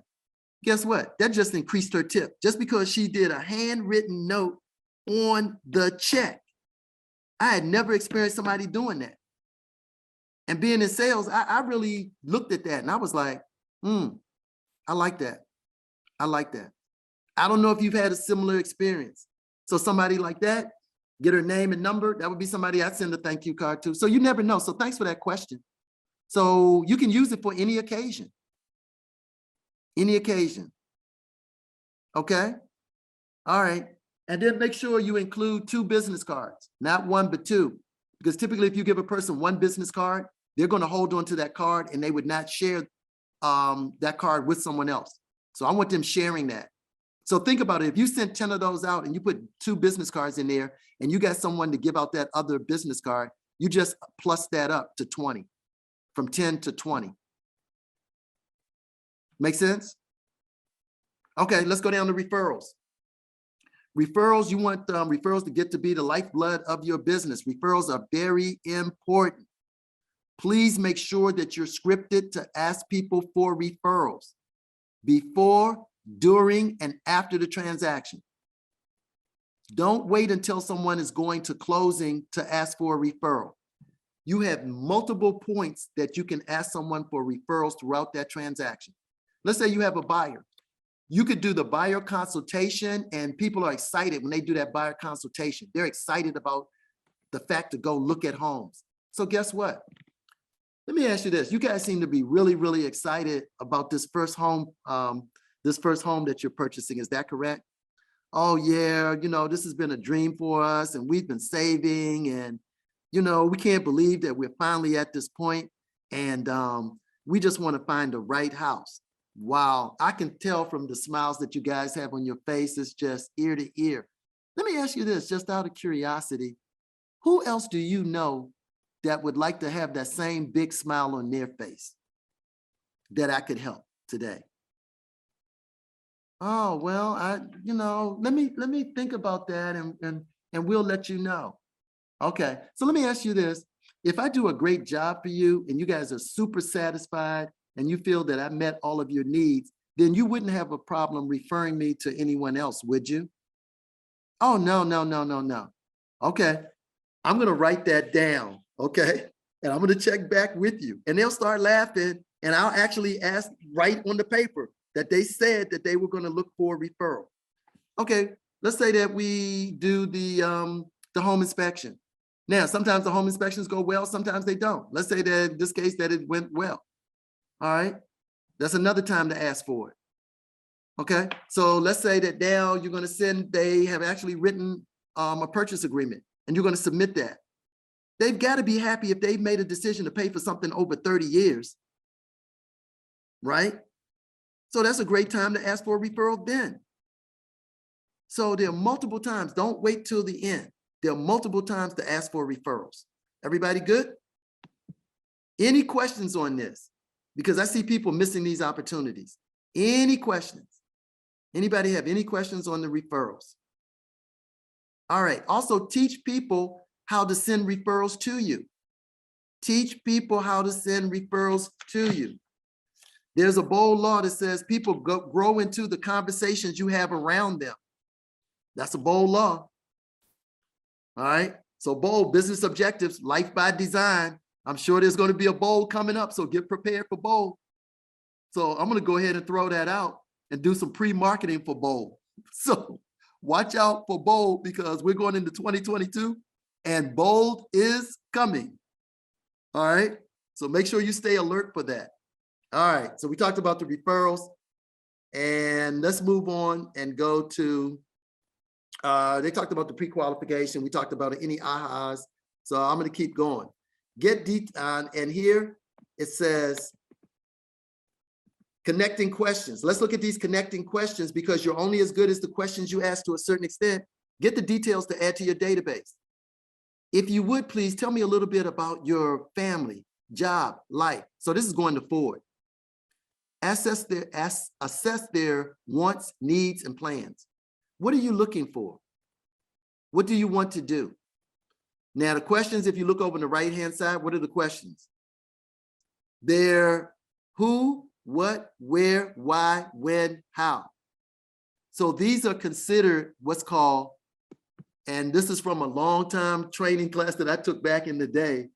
Guess what? That just increased her tip, just because she did a handwritten note on the check. I had never experienced somebody doing that. And being in sales, I really looked at that and I was like, I like that. I like that. I don't know if you've had a similar experience. So somebody like that, get her name and number, that would be somebody I'd send a thank you card to. So you never know. So thanks for that question. So you can use it for any occasion. Any occasion. Okay? All right. And then make sure you include 2 business cards, not 1, but 2. Because typically if you give a person 1 business card, they're going to hold on to that card and they would not share that card with someone else. So I want them sharing that. So think about it. If you sent 10 of those out and you put 2 business cards in there and you got someone to give out that other business card, you just plus that up to 20, from 10 to 20. Make sense? Okay, let's go down to referrals. Referrals, you want referrals to get to be the lifeblood of your business. Referrals are very important. Please make sure that you're scripted to ask people for referrals before, during, and after the transaction. Don't wait until someone is going to closing to ask for a referral. You have multiple points that you can ask someone for referrals throughout that transaction. Let's say you have a buyer. You could do the buyer consultation, and people are excited when they do that buyer consultation. They're excited about the fact to go look at homes. So guess what? Let me ask you this. You guys seem to be really, really excited about this first home that you're purchasing. Is that correct? Oh yeah, this has been a dream for us and we've been saving, and we can't believe that we're finally at this point, and we just want to find the right house. Wow, I can tell from the smiles that you guys have on your faces, just ear to ear. Let me ask you this, just out of curiosity, who else do you know that would like to have that same big smile on their face that I could help today? Oh, well, let me think about that and we'll let you know. Okay, so let me ask you this. If I do a great job for you and you guys are super satisfied and you feel that I met all of your needs, then you wouldn't have a problem referring me to anyone else, would you? Oh, no. Okay, I'm gonna write that down, okay? And I'm gonna check back with you. And they'll start laughing, and I'll actually write on the paper that they said that they were gonna look for a referral. Okay, let's say that we do the home inspection. Now, sometimes the home inspections go well, sometimes they don't. Let's say that in this case that it went well. All right, that's another time to ask for it. Okay, so let's say that now you're going to send, they have actually written a purchase agreement and you're going to submit that. They've got to be happy if they've made a decision to pay for something over 30 years, right? So that's a great time to ask for a referral then. So there are multiple times, don't wait till the end. There are multiple times to ask for referrals. Everybody good? Any questions on this? Because I see people missing these opportunities. Any questions? Anybody have any questions on the referrals? All right, also teach people how to send referrals to you. Teach people how to send referrals to you. There's a bold law that says people grow into the conversations you have around them. That's a bold law. All right, so bold business objectives, life by design. I'm sure there's going to be a bold coming up, so get prepared for bold. So I'm going to go ahead and throw that out and do some pre-marketing for bold. So watch out for bold because we're going into 2022 and bold is coming. All right, so make sure you stay alert for that. All right, so we talked about the referrals and let's move on and go to, they talked about the pre-qualification. We talked about any ahas. So I'm going to keep going. And here it says, connecting questions. Let's look at these connecting questions because you're only as good as the questions you ask to a certain extent. Get the details to add to your database. If you would, please tell me a little bit about your family, job, life. So this is going to Ford. Assess their wants, needs, and plans. What are you looking for? What do you want to do? Now the questions, if you look over on the right-hand side, what are the questions? They're who, what, where, why, when, how. So these are considered what's called, and this is from a long time training class that I took back in the day,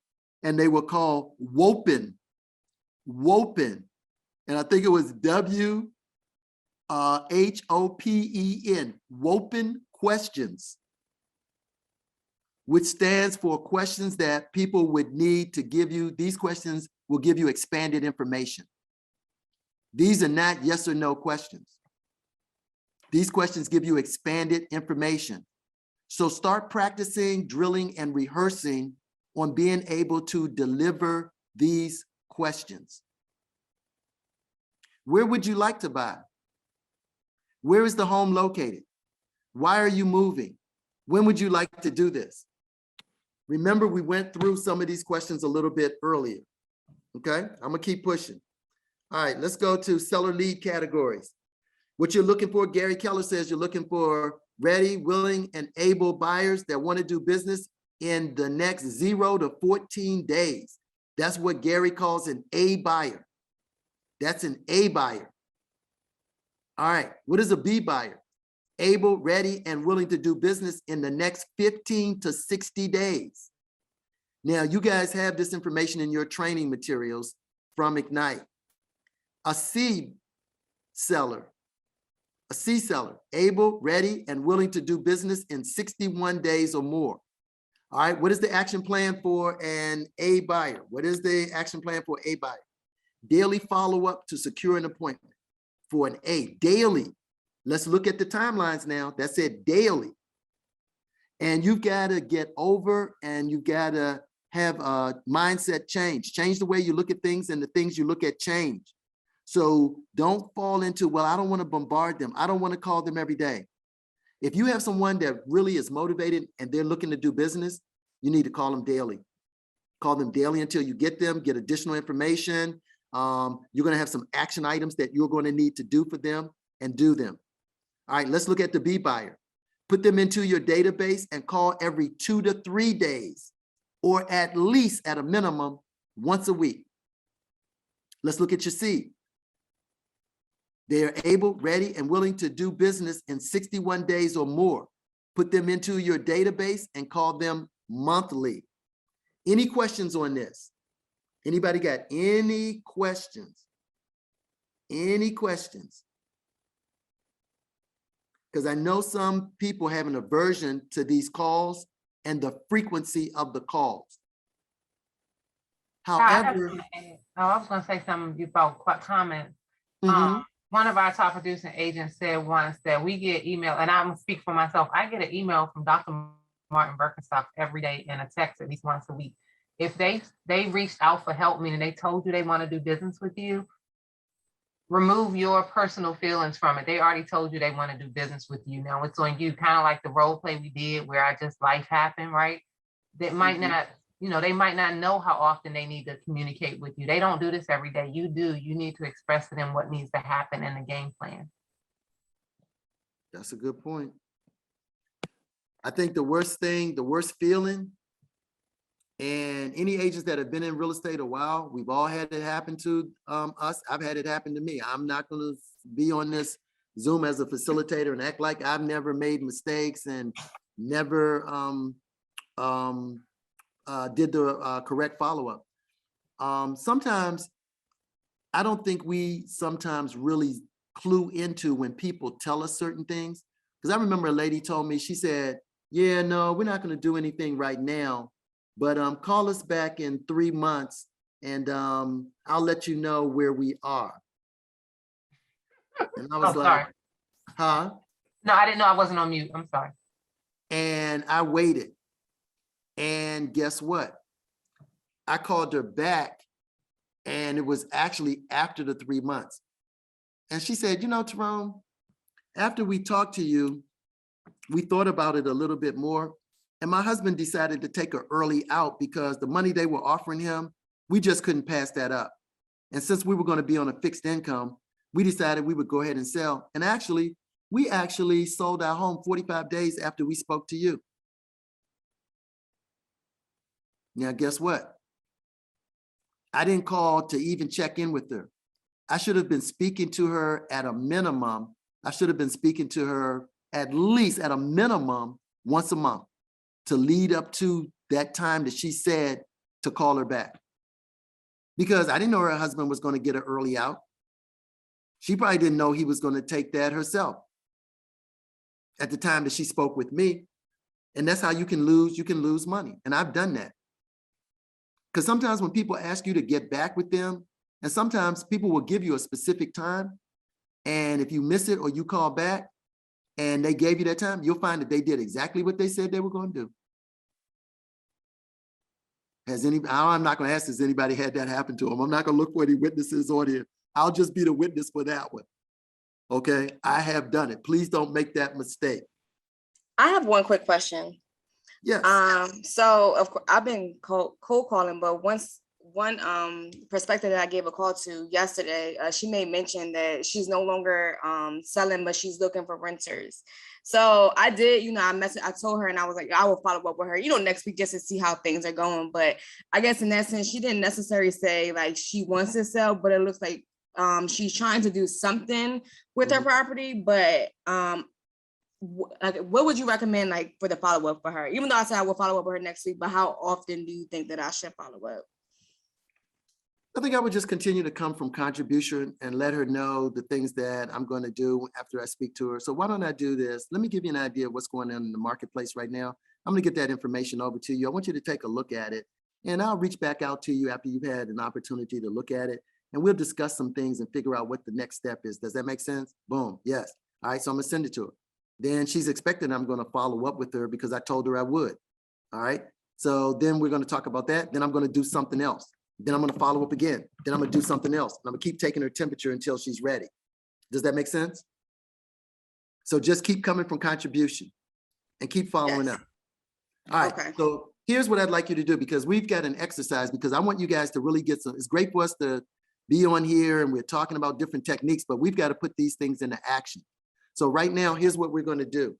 and they were called WOPEN. WOPEN. And I think it was WHOPEN, WOPEN questions, which stands for questions that people would need to give you. These questions will give you expanded information. These are not yes or no questions. These questions give you expanded information. So start practicing, drilling, and rehearsing on being able to deliver these questions. Where would you like to buy? Where is the home located? Why are you moving? When would you like to do this? Remember, we went through some of these questions a little bit earlier. Okay, I'm gonna keep pushing. All right, let's go to seller lead categories. What you're looking for, Gary Keller says you're looking for ready, willing, and able buyers that want to do business in the next 0 to 14 days. That's what Gary calls an A buyer. That's an A buyer. All right, what is a B buyer? Able, ready, and willing to do business in the next 15 to 60 days. Now, you guys have this information in your training materials from Ignite. A C seller, able, ready, and willing to do business in 61 days or more. All right, what is the action plan for an A buyer? What is the action plan for A buyer? Daily follow-up to secure an appointment for an A, daily. Let's look at the timelines now. That's it, daily. And you've got to get over and you've got to have a mindset change. Change the way you look at things and the things you look at change. So don't fall into, well, I don't want to bombard them. I don't want to call them every day. If you have someone that really is motivated and they're looking to do business, you need to call them daily. Call them daily until you get them, get additional information. You're going to have some action items that you're going to need to do for them and do them. All right, let's look at the B buyer. Put them into your database and call every 2 to 3 days, or at least at a minimum once a week. Let's look at your C. They're able, ready, and willing to do business in 61 days or more. Put them into your database and call them monthly. Any questions on this? Anybody got any questions? Any questions? Because I know some people have an aversion to these calls and the frequency of the calls. I However, was gonna say something about comments. mhm, One of our top producing agents said once that we get email, and I'm gonna speak for myself, I get an email from Dr. Martin Birkenstock every day and a text at least once a week. If they reached out for help, meaning they told you they want to do business with you, remove your personal feelings from it. They already told you they want to do business with you. Now it's on you, kind of like the role play we did where I just life happened, right? They might not, they might not know how often they need to communicate with you. They don't do this every day. You do. You need to express to them what needs to happen in the game plan. that's a good point. I think the worst feeling, and any agents that have been in real estate a while, we've all had it happen to us. I've had it happen to me. I'm not going to be on this Zoom as a facilitator and act like I've never made mistakes and never did the correct follow-up. Sometimes I don't think we sometimes really clue into when people tell us certain things. Because I remember a lady told me, she said, yeah, no, we're not going to do anything right now, but call us back in 3 months and I'll let you know where we are. And I was like, sorry. huh? No, I didn't know I wasn't on mute. I'm sorry. And I waited. And guess what? I called her back and it was actually after the 3 months. And she said, you know, Tyrone, after we talked to you, we thought about it a little bit more. And my husband decided to take her early out because the money they were offering him, we just couldn't pass that up. And since we were going to be on a fixed income, we decided we would go ahead and sell. And actually, we actually sold our home 45 days after we spoke to you. Now, guess what? I didn't call to even check in with her. I should have been speaking to her at a minimum. I should have been speaking to her at least at a minimum once a month to lead up to that time that she said to call her back. Because I didn't know her husband was going to get her early out. She probably didn't know he was going to take that herself at the time that she spoke with me. And that's how you can lose money. And I've done that. Because sometimes when people ask you to get back with them, and sometimes people will give you a specific time, and if you miss it or you call back and they gave you that time, you'll find that they did exactly what they said they were going to do. I'm not going to ask, has anybody had that happen to them? I'm not going to look for any witnesses on here. I'll just be the witness for that one. Okay, I have done it. Please don't make that mistake. I have one quick question. Yes. So of course I've been cold calling, but one perspective that I gave a call to yesterday, she made mention that she's no longer selling, but she's looking for renters. So I did, I told her and I was like, I will follow up with her, next week just to see how things are going. But I guess in that sense, she didn't necessarily say like she wants to sell, but it looks like she's trying to do something with her property. But what would you recommend like for the follow-up for her? Even though I said I will follow up with her next week, but how often do you think that I should follow up? I think I would just continue to come from contribution and let her know the things that I'm going to do after I speak to her. So why don't I do this? Let me give you an idea of what's going on in the marketplace right now. I'm going to get that information over to you. I want you to take a look at it, and I'll reach back out to you after you've had an opportunity to look at it, and we'll discuss some things and figure out what the next step is. Does that make sense? Boom. Yes. All right. So I'm going to send it to her. Then she's expecting I'm going to follow up with her because I told her I would. All right. So then we're going to talk about that. Then I'm going to do something else. Then I'm going to follow up again. Then I'm going to do something else. And I'm going to keep taking her temperature until she's ready. Does that make sense? So just keep coming from contribution and keep following up. All right. Okay. So here's what I'd like you to do, because we've got an exercise, because I want you guys to really get some. It's great for us to be on here and we're talking about different techniques, but we've got to put these things into action. So right now, here's what we're going to do,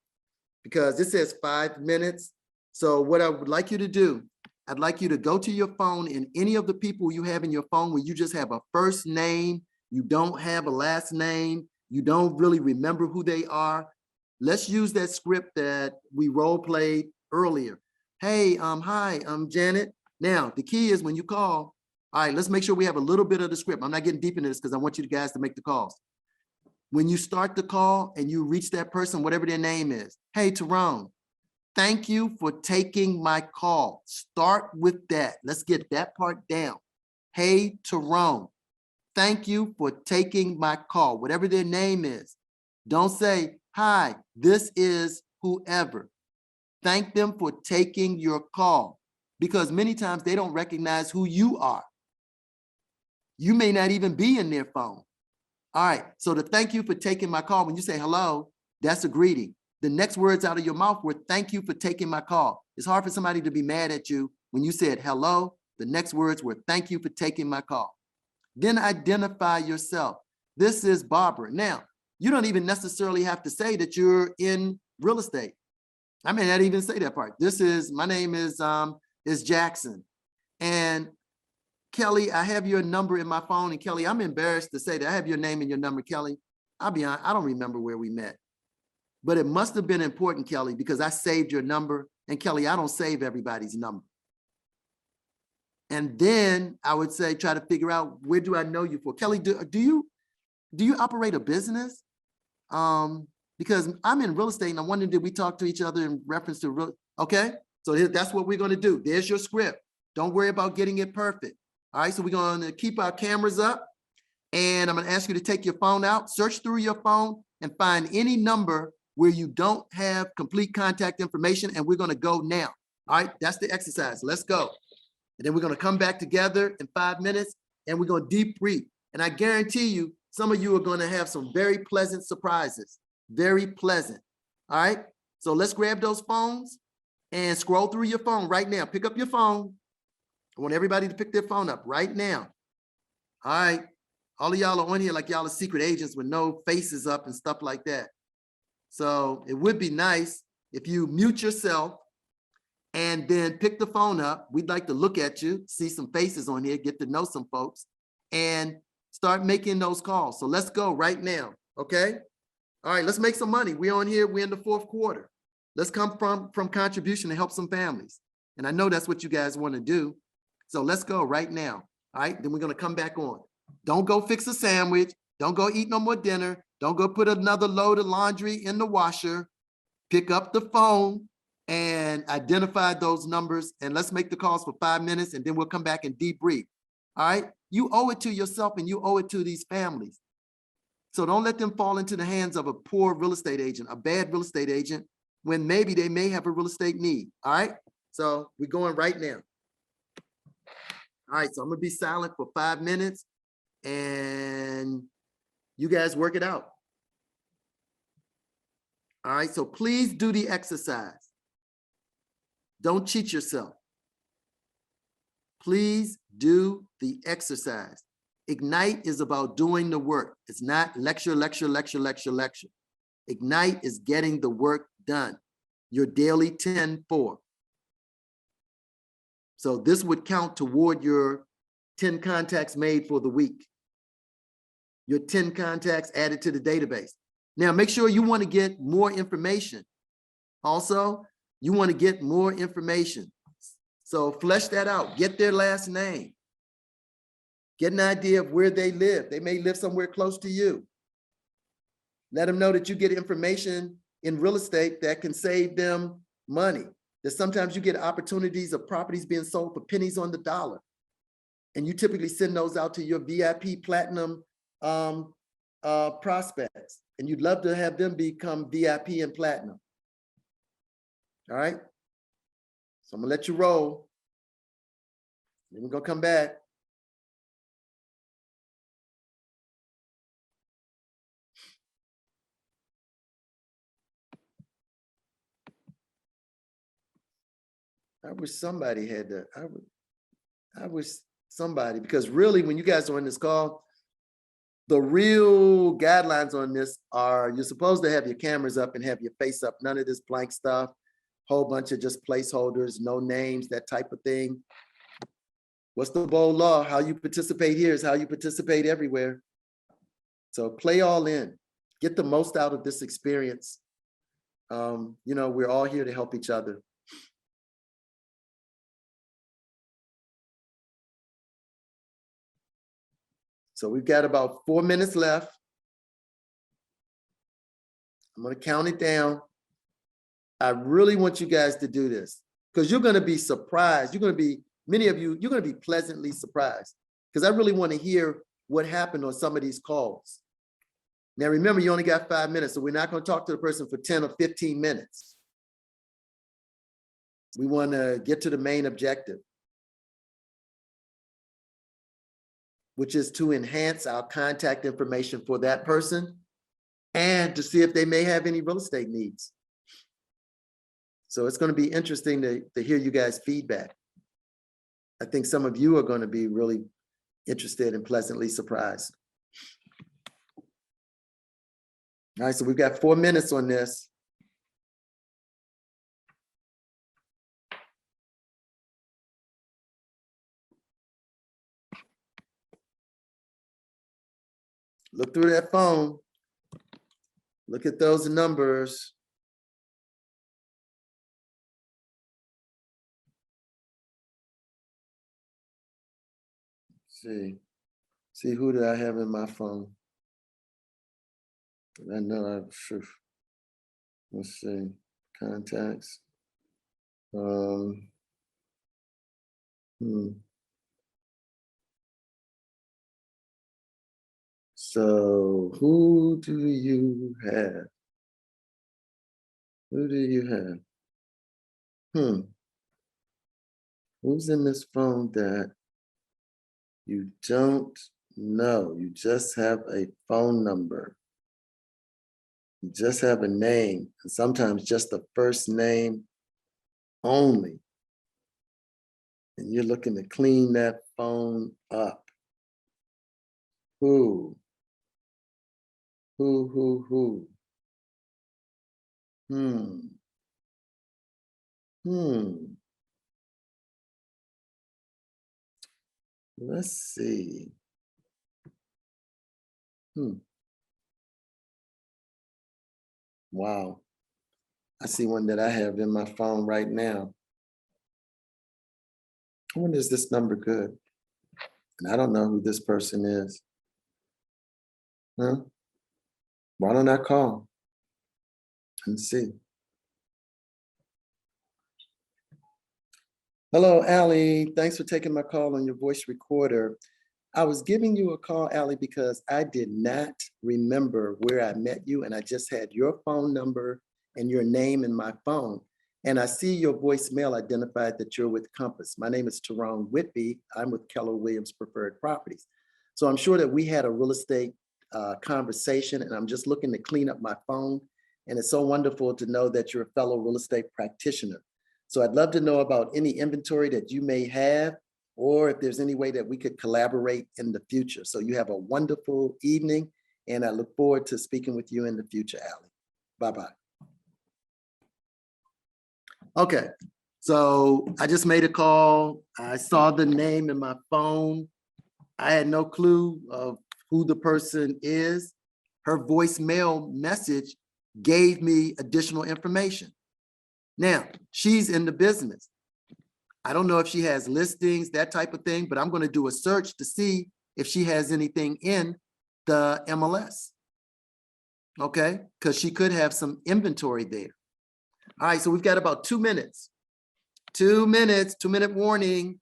because this says 5 minutes. So what I would like you to do, I'd like you to go to your phone, and any of the people you have in your phone where you just have a first name, you don't have a last name, you don't really remember who they are. Let's use that script that we role played earlier. Hey, hi, I'm Janet. Now, the key is when you call, all right, let's make sure we have a little bit of the script. I'm not getting deep into this because I want you guys to make the calls. When you start the call and you reach that person, whatever their name is, hey, Tyrone, thank you for taking my call. Start with that. Let's get that part down. Hey, Tyrone, thank you for taking my call, whatever their name is. Don't say, hi, this is whoever. Thank them for taking your call, because many times they don't recognize who you are. You may not even be in their phone. All right, so the thank you for taking my call, when you say hello, that's a greeting. The next words out of your mouth were thank you for taking my call. It's hard for somebody to be mad at you when you said hello. The next words were thank you for taking my call. Then identify yourself. This is Barbara. Now, you don't even necessarily have to say that you're in real estate. I may not even say that part. My name is Jackson. And Kelly, I have your number in my phone. And Kelly, I'm embarrassed to say that I have your name and your number, Kelly. I'll be honest, I don't remember where we met. But it must have been important, Kelly, because I saved your number. And Kelly, I don't save everybody's number. And then I would say, try to figure out, where do I know you for? Kelly, do you operate a business? Because I'm in real estate and I'm wondering, did we talk to each other in reference to real? Okay, so that's what we're going to do. There's your script. Don't worry about getting it perfect. All right, so we're going to keep our cameras up, and I'm going to ask you to take your phone out, search through your phone, and find any number where you don't have complete contact information, and we're going to go now. All right, that's the exercise. Let's go. And then we're going to come back together in 5 minutes, and we're going to debrief. And I guarantee you, some of you are going to have some very pleasant surprises. Very pleasant. All right, so let's grab those phones and scroll through your phone right now. Pick up your phone. I want everybody to pick their phone up right now. All right, all of y'all are on here like y'all are secret agents with no faces up and stuff like that. So it would be nice if you mute yourself and then pick the phone up. We'd like to look at you, see some faces on here, get to know some folks, and start making those calls. So let's go right now, okay? All right, let's make some money. We're on here, we're in the fourth quarter. Let's come from contribution to help some families. And I know that's what you guys want to do. So let's go right now. All right, then we're going to come back on. Don't go fix a sandwich. Don't go eat no more dinner. Don't go put another load of laundry in the washer. Pick up the phone and identify those numbers. And let's make the calls for 5 minutes, and then we'll come back and debrief. All right, you owe it to yourself and you owe it to these families. So don't let them fall into the hands of a poor real estate agent, a bad real estate agent, when maybe they may have a real estate need. All right, so we're going right now. All right, so I'm gonna be silent for 5 minutes and you guys work it out. All right, so please do the exercise. Don't cheat yourself. Please do the exercise. Ignite is about doing the work. It's not lecture, lecture, lecture, lecture, lecture. Ignite is getting the work done. Your daily 10-4. So this would count toward your 10 contacts made for the week. Your 10 contacts added to the database. Now, make sure you want to get more information. Also, you want to get more information. So flesh that out. Get their last name. Get an idea of where they live. They may live somewhere close to you. Let them know that you get information in real estate that can save them money. That sometimes you get opportunities of properties being sold for pennies on the dollar. And you typically send those out to your VIP platinum prospects. And you'd love to have them become VIP and platinum. All right. So I'm gonna let you roll. Then we're gonna come back. I wish somebody had that. I wish somebody, because really when you guys are on this call, the real guidelines on this are you're supposed to have your cameras up and have your face up. None of this blank stuff, whole bunch of just placeholders, no names, that type of thing. What's the bold law? How you participate here is how you participate everywhere. So play all in, get the most out of this experience. You know, we're all here to help each other. So we've got about 4 minutes left. I'm going to count it down. I really want you guys to do this because you're going to be surprised. Many of you, you're going to be pleasantly surprised because I really want to hear what happened on some of these calls. Now, remember, you only got 5 minutes, so we're not going to talk to the person for 10 or 15 minutes. We want to get to the main objective, which is to enhance our contact information for that person and to see if they may have any real estate needs. So it's going to be interesting to hear you guys' feedback. I think some of you are going to be really interested and pleasantly surprised. All right, so we've got 4 minutes on this. Look through that phone. Look at those numbers. See who do I have in my phone? I know I'm sure. Let's see, contacts. So who do you have? Who do you have? Who's in this phone that you don't know? You just have a phone number. You just have a name, and sometimes just the first name only. And you're looking to clean that phone up. Who? Let's see. Wow. I see one that I have in my phone right now. I wonder, is this number good? And I don't know who this person is. Huh? Why don't I call and see? Hello, Allie. Thanks for taking my call on your voice recorder. I was giving you a call, Allie, because I did not remember where I met you, and I just had your phone number and your name in my phone. And I see your voicemail identified that you're with Compass. My name is Tyrone Whitby. I'm with Keller Williams Preferred Properties. So I'm sure that we had a real estate conversation, and I'm just looking to clean up my phone. And it's so wonderful to know that you're a fellow real estate practitioner. So I'd love to know about any inventory that you may have, or if there's any way that we could collaborate in the future. So you have a wonderful evening, and I look forward to speaking with you in the future, Allie. Bye-bye. Okay, so I just made a call. I saw the name in my phone. I had no clue of who the person is. Her voicemail message gave me additional information. Now, she's in the business. I don't know if she has listings, that type of thing, but I'm going to do a search to see if she has anything in the MLS. Okay, because she could have some inventory there. All right, so we've got about 2 minutes. 2 minutes, 2-minute warning.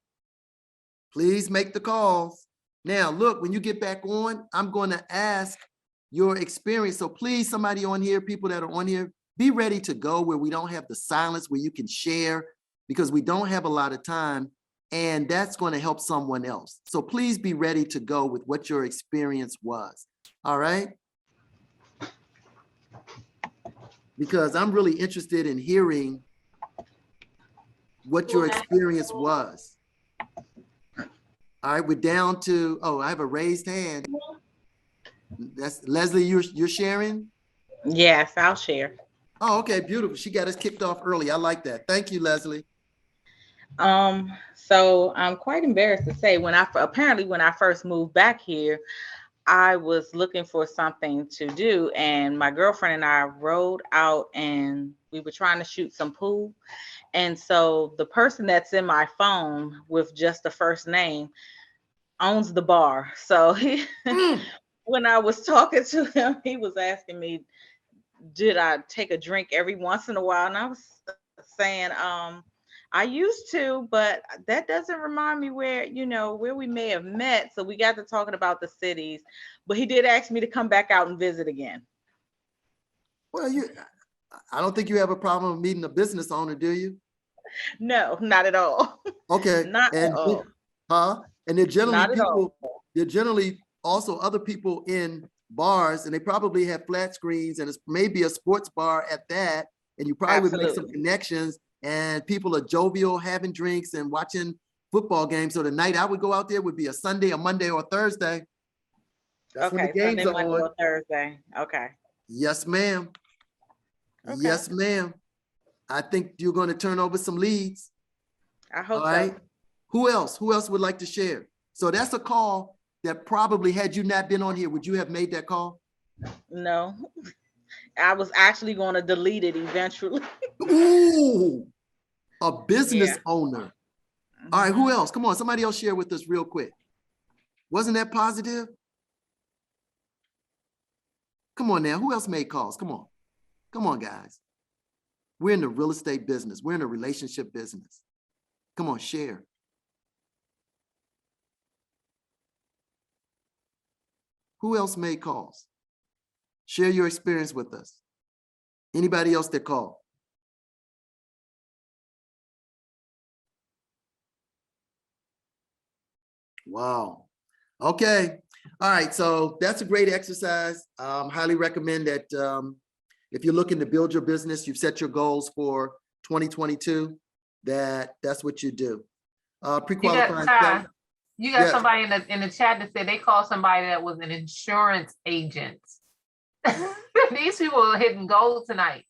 Please make the calls. Now, look, when you get back on, I'm going to ask your experience. So please, somebody on here, people that are on here, be ready to go where we don't have the silence, where you can share, because we don't have a lot of time, and that's going to help someone else. So please be ready to go with what your experience was. All right? Because I'm really interested in hearing what your experience was. All right, we're down to, oh, I have a raised hand. That's Leslie, you're sharing? Yes, I'll share. Oh, okay, beautiful. She got us kicked off early. I like that. Thank you, Leslie. So I'm quite embarrassed to say when I first moved back here, I was looking for something to do, and my girlfriend and I rode out and we were trying to shoot some pool. And so the person that's in my phone with just the first name owns the bar. So when I was talking to him, he was asking me, did I take a drink every once in a while? And I was saying, I used to, but that doesn't remind me where, where we may have met. So we got to talking about the cities, but he did ask me to come back out and visit again. Well, I don't think you have a problem meeting a business owner, do you? No, not at all. Okay. Not at all. And they're generally Not at all. they're generally also other people in bars, and they probably have flat screens, and it's maybe a sports bar at that, and you probably would make some connections, and people are jovial, having drinks and watching football games. So the night I would go out there would be a Sunday, a Monday, or a Thursday. That's when the games Sunday, are Monday, on. or Thursday. Okay. Yes, ma'am. Okay. Yes, ma'am. I think you're going to turn over some leads. I hope All right. so. Who else? Who else would like to share? So that's a call that probably, had you not been on here, would you have made that call? No. I was actually going to delete it eventually. Ooh, a business owner. All right, who else? Come on, somebody else share with us real quick. Wasn't that positive? Come on now, who else made calls? Come on. Come on, guys. We're in the real estate business. We're in the relationship business. Come on, share. Who else made calls? Share your experience with us. Anybody else that called? Wow. Okay. All right. So that's a great exercise. Highly recommend that if you're looking to build your business, you've set your goals for 2022, that's what you do. Pre-qualifying. You got somebody in the chat that said they called somebody that was an insurance agent. These people are hitting gold tonight.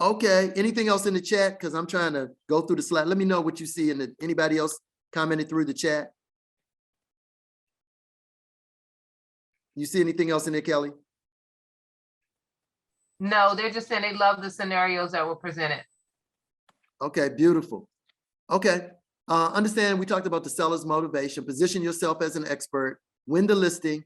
Okay. Anything else in the chat? Because I'm trying to go through the slide. Let me know what you see in the, anybody else commented through the chat? You see anything else in there, Kelly? No, they're just saying they love the scenarios that were presented. Okay, beautiful. Okay. Understand we talked about the seller's motivation. Position yourself as an expert, win the listing,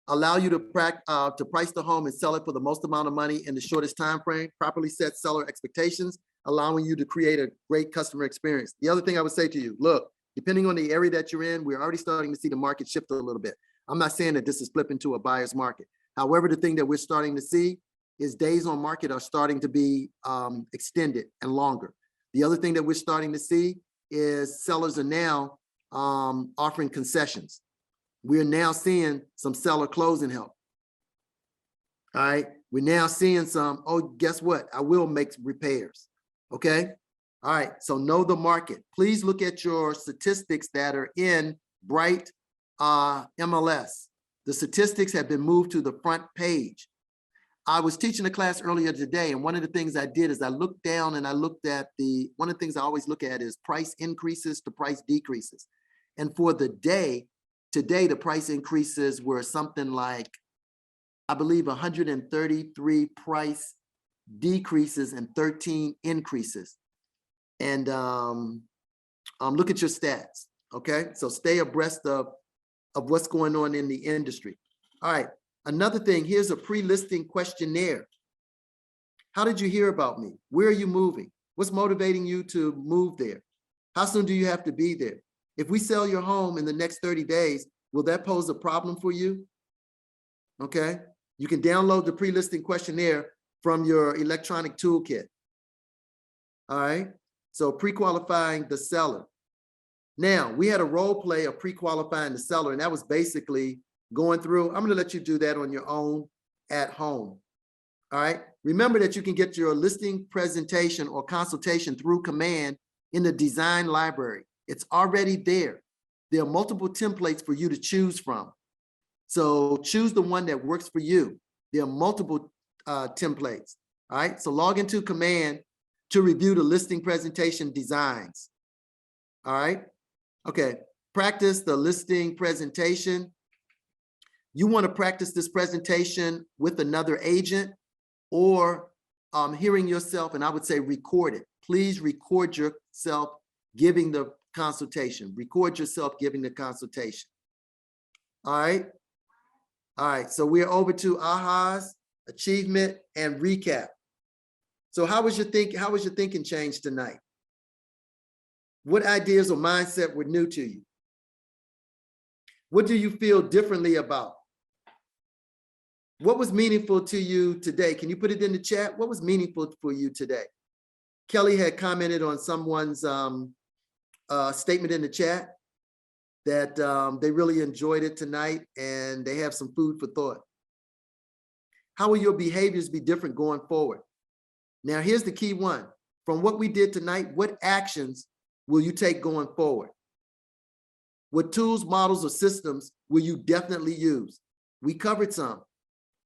allow you to price the home and sell it for the most amount of money in the shortest time frame, properly set seller expectations, allowing you to create a great customer experience. The other thing I would say to you, look, depending on the area that you're in, we're already starting to see the market shift a little bit. I'm not saying that this is flipping to a buyer's market. However, the thing that we're starting to see is days on market are starting to be extended and longer. The other thing that we're starting to see is sellers are now offering concessions. We're now seeing some seller closing help. All right, we're now seeing some, oh, guess what? I will make repairs, okay? All right, so know the market. Please look at your statistics that are in Bright MLS. The statistics have been moved to the front page. I was teaching a class earlier today, and one of the things I did is I looked down and I looked at one of the things I always look at is price increases to price decreases. And for the day, today, the price increases were something like, I believe 133 price decreases and 13 increases. And look at your stats, okay? So stay abreast of what's going on in the industry. All right, another thing, here's a pre-listing questionnaire. How did you hear about me? Where are you moving? What's motivating you to move there? How soon do you have to be there? If we sell your home in the next 30 days, will that pose a problem for you? Okay, you can download the pre-listing questionnaire from your electronic toolkit. All right, so pre-qualifying the seller. Now, we had a role play of pre-qualifying the seller, and that was basically going through. I'm gonna let you do that on your own at home. All right, remember that you can get your listing presentation or consultation through command in the design library. It's already there. There are multiple templates for you to choose from. So choose the one that works for you. There are multiple templates. All right, so log into command to review the listing presentation designs. All right, okay, practice the listing presentation. You want to practice this presentation with another agent or hearing yourself, and I would say record it. Please record yourself giving the consultation. Record yourself giving the consultation. All right. All right. So we're over to ahas, achievement, and recap. So how was your thinking change tonight? What ideas or mindset were new to you? What do you feel differently about? What was meaningful to you today? Can you put it in the chat? What was meaningful for you today? Kelly had commented on someone's statement in the chat that they really enjoyed it tonight and they have some food for thought. How will your behaviors be different going forward? Now, here's the key one. From what we did tonight, what actions will you take going forward? What tools, models, or systems will you definitely use? We covered some.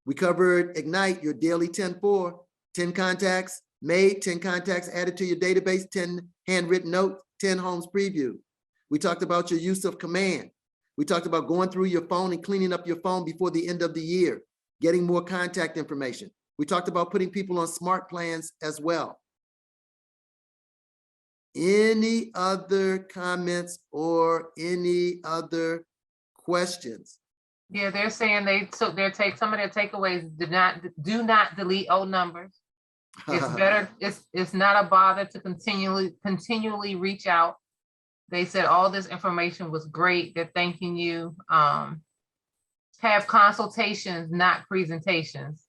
We covered Ignite, your daily 10-4, 10 contacts made, 10 contacts added to your database, 10 handwritten notes, 10 homes preview. We talked about your use of command. We talked about going through your phone and cleaning up your phone before the end of the year, getting more contact information. We talked about putting people on smart plans as well. Any other comments or any other questions? Yeah, they're saying some of their takeaways. Do not delete old numbers. It's better. It's not a bother to continually reach out. They said all this information was great. They're thanking you. Have consultations, not presentations.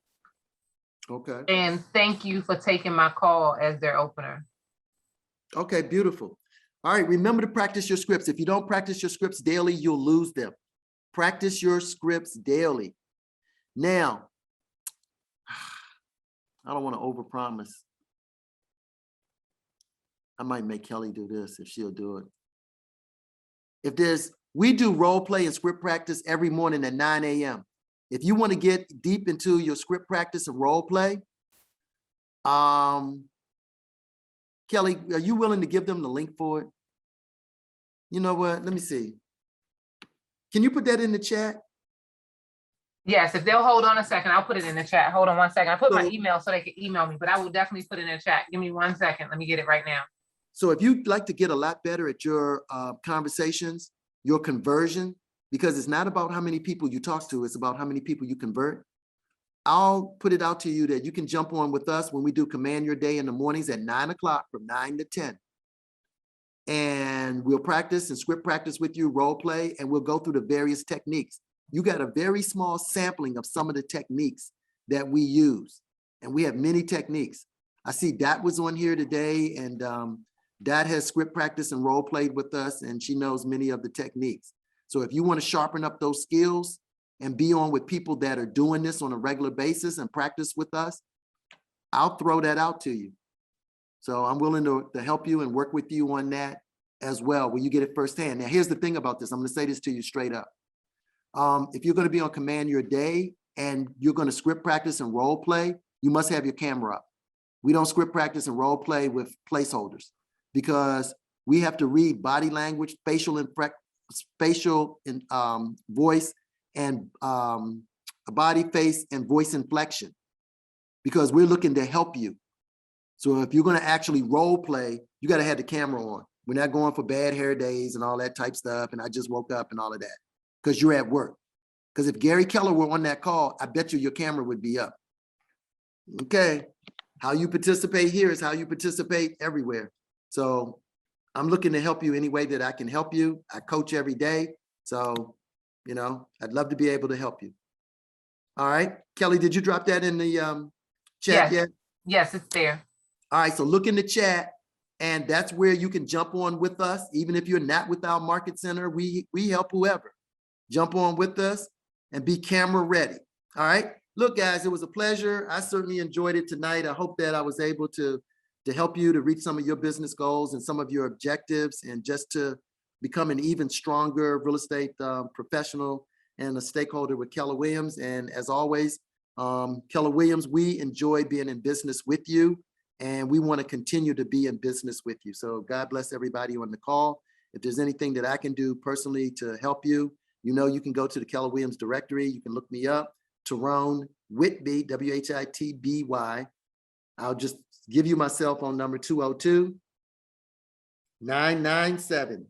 Okay. And thank you for taking my call as their opener. Okay, beautiful. All right, remember to practice your scripts. If you don't practice your scripts daily, you'll lose them. Practice your scripts daily. Now, I don't want to overpromise. I might make Kelly do this if she'll do it. We do role play and script practice every morning at 9 a.m. If you want to get deep into your script practice and role play, Kelly, are you willing to give them the link for it? You know what? Let me see. Can you put that in the chat? Yes, if they'll hold on a second, I'll put it in the chat. Hold on one second. I put my email so they can email me, but I will definitely put it in the chat. Give me 1 second. Let me get it right now. So if you'd like to get a lot better at your conversations, your conversion, because it's not about how many people you talk to, it's about how many people you convert. I'll put it out to you that you can jump on with us when we do Command Your Day in the mornings at 9 o'clock from 9 to 10. And we'll practice and script practice with you, role play, and we'll go through the various techniques. You got a very small sampling of some of the techniques that we use. And we have many techniques. I see Dot was on here today, and Dot has script practice and role played with us, and she knows many of the techniques. So if you want to sharpen up those skills and be on with people that are doing this on a regular basis and practice with us, I'll throw that out to you. So I'm willing to help you and work with you on that as well, where you get it firsthand. Now, here's the thing about this. I'm going to say this to you straight up. If you're going to be on Command Your Day and you're going to script practice and role play, you must have your camera up. We don't script practice and role play with placeholders because we have to read body language, facial voice, and body, face, and voice inflection, because we're looking to help you. So if you're going to actually role play, you got to have the camera on. We're not going for bad hair days and all that type stuff. And I just woke up and all of that because you're at work. Because if Gary Keller were on that call, I bet you your camera would be up. Okay. How you participate here is how you participate everywhere. So I'm looking to help you any way that I can help you. I coach every day. So, you know, I'd love to be able to help you. All right. Kelly, did you drop that in the chat yet? Yes, it's there. All right. So look in the chat, and that's where you can jump on with us. Even if you're not with our market center, we help whoever. Jump on with us and be camera ready. All right. Look, guys, it was a pleasure. I certainly enjoyed it tonight. I hope that I was able to help you to reach some of your business goals and some of your objectives, and just to become an even stronger real estate professional and a stakeholder with Keller Williams. And as always, Keller Williams, we enjoy being in business with you, and we want to continue to be in business with you. So God bless everybody on the call. If there's anything that I can do personally to help you, you know, you can go to the Keller Williams directory. You can look me up, Tyrone Whitby, W-H-I-T-B-Y. I'll just give you my cell phone number, 202-997.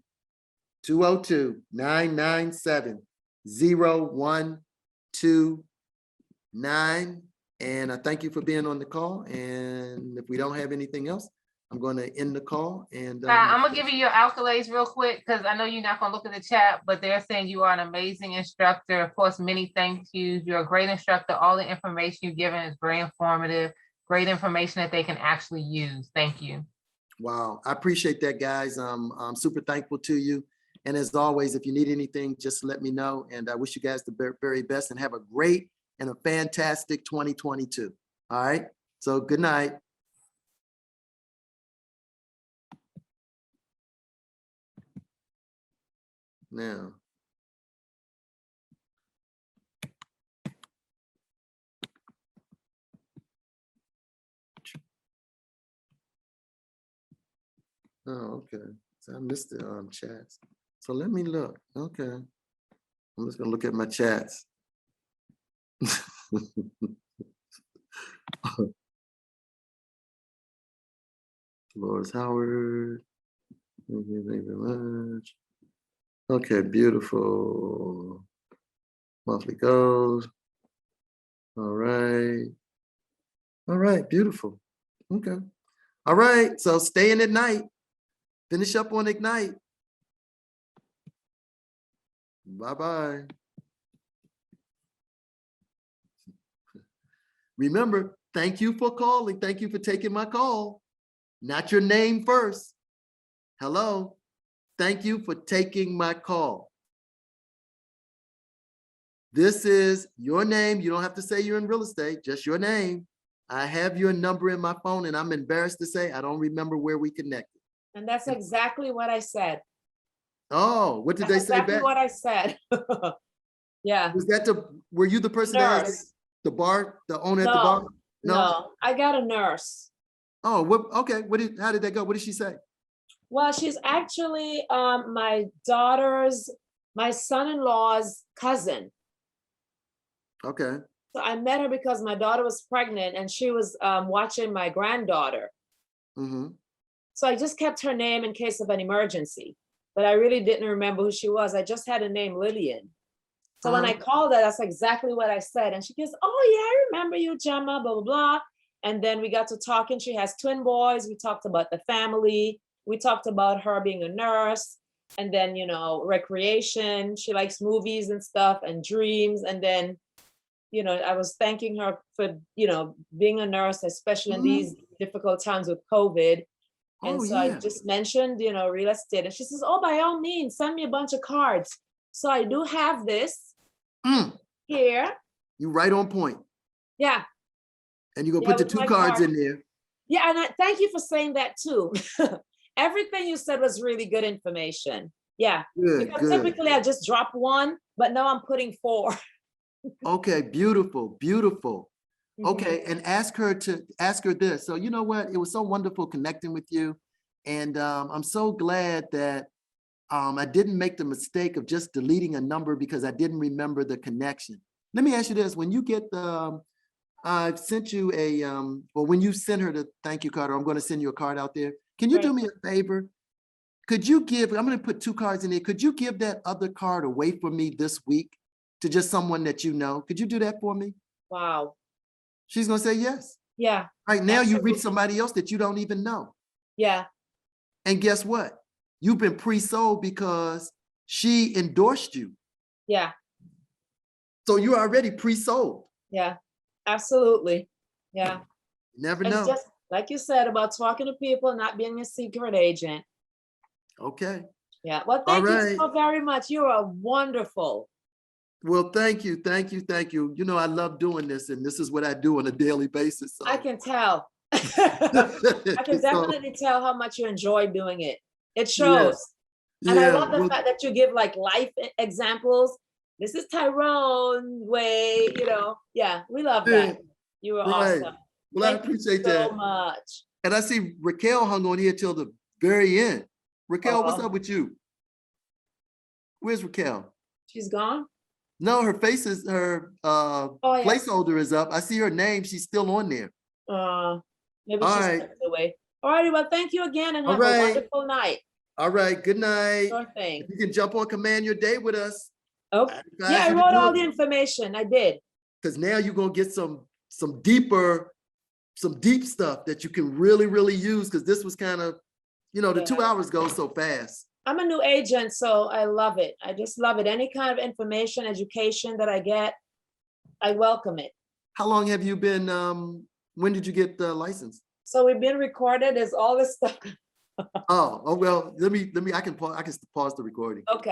202-997-0129. And I thank you for being on the call. And if we don't have anything else, I'm going to end the call. And I'm gonna give you your accolades real quick because I know you're not gonna look at the chat, but they're saying you are an amazing instructor. Of course, many thank yous. You're a great instructor. All the information you've given is very informative, great information that they can actually use. Thank you. wow, I appreciate that, guys. I'm super thankful to you. And as always, if you need anything, just let me know. And I wish you guys the very best and have a great and a fantastic 2022. All right. So good night. Now. Oh, okay. So I missed the chats. So let me look. Okay. I'm just gonna look at my chats. Dolores Howard. Thank you very much. Okay, beautiful. Monthly goals. All right. All right, beautiful. Okay. All right, so stay in at night. Finish up on Ignite. Bye-bye. Remember, thank you for calling. Thank you for taking my call. Not your name first. Hello. Thank you for taking my call. This is your name. You don't have to say you're in real estate, just your name. I have your number in my phone and I'm embarrassed to say I don't remember where we connected. And that's exactly what I said. Oh, what did they say Exactly back? what I said. Yeah. Was that were you the person that had Nurse. the bar, the owner at the bar? No, I got a nurse. Oh, what, okay. How did that go? What did she say? Well, she's actually my son-in-law's cousin. Okay. So I met her because my daughter was pregnant and she was watching my granddaughter. Mm-hmm. So I just kept her name in case of an emergency, but I really didn't remember who she was. I just had a name Lillian. So when I called her, that's exactly what I said. And she goes, oh yeah, I remember you, Gemma, blah, blah, blah. And then we got to talking. She has twin boys. We talked about the family. We talked about her being a nurse and then, you know, recreation. She likes movies and stuff and dreams. And then, you know, I was thanking her for, you know, being a nurse, especially in these difficult times with COVID. And so I just mentioned, you know, real estate. And she says, oh, by all means, send me a bunch of cards. So I do have this here. You right on point. Yeah. And you're gonna put the two cards in there. Yeah, and thank you for saying that too. Everything you said was really good information. Yeah. Good, because good. typically I just drop one, but now I'm putting 4. Okay, beautiful, beautiful. Okay, and ask her this. So you know what? It was so wonderful connecting with you. And I'm so glad that I didn't make the mistake of just deleting a number because I didn't remember the connection. Let me ask you this. When you get the, I've sent you a, well, when you send her the thank you card, or I'm going to send you a card out there. Can you do me a favor? Could you give, I'm going to put 2 cards in there. Could you give that other card away for me this week to just someone that you know? Could you do that for me? Wow. She's going to say yes. Yeah. Right now you reach somebody else that you don't even know. Yeah. And guess what? You've been pre-sold because she endorsed you. Yeah. So you're already pre-sold. Yeah, absolutely. Yeah. Never It's know. just like you said about talking to people, not being a secret agent. Okay. Yeah. Well, thank you right. so very much. You are wonderful. Well, thank you. Thank you. Thank you. You know, I love doing this and this is what I do on a daily basis. So. I can tell. I can definitely tell how much you enjoy doing it. It shows. Yeah. And I love the fact that you give like life examples. This is Tyrone way, you know. Yeah, we love that. You were awesome. Well, Thank I appreciate you that so much. And I see Raquel hung on here till the very end. Raquel, what's up with you? Where's Raquel? She's gone? No, her face is, her placeholder is up. I see her name. She's still on there. Maybe she's stepped away. All righty, well, thank you again and have a wonderful night. All right, good night. Sure thing. You can jump on Command Your Day with us. Okay. Yeah, I wrote all the information. I did. Because now you're gonna get some some deep stuff that you can really use, because this was kind of, you know, the 2 hours goes so fast. I'm a new agent, so I love it. I just love it. Any kind of information, education that I get, I welcome it. How long have you been, when did you get the license? So we've been recorded. There's all this stuff. Oh, well, I can pause the recording. Okay.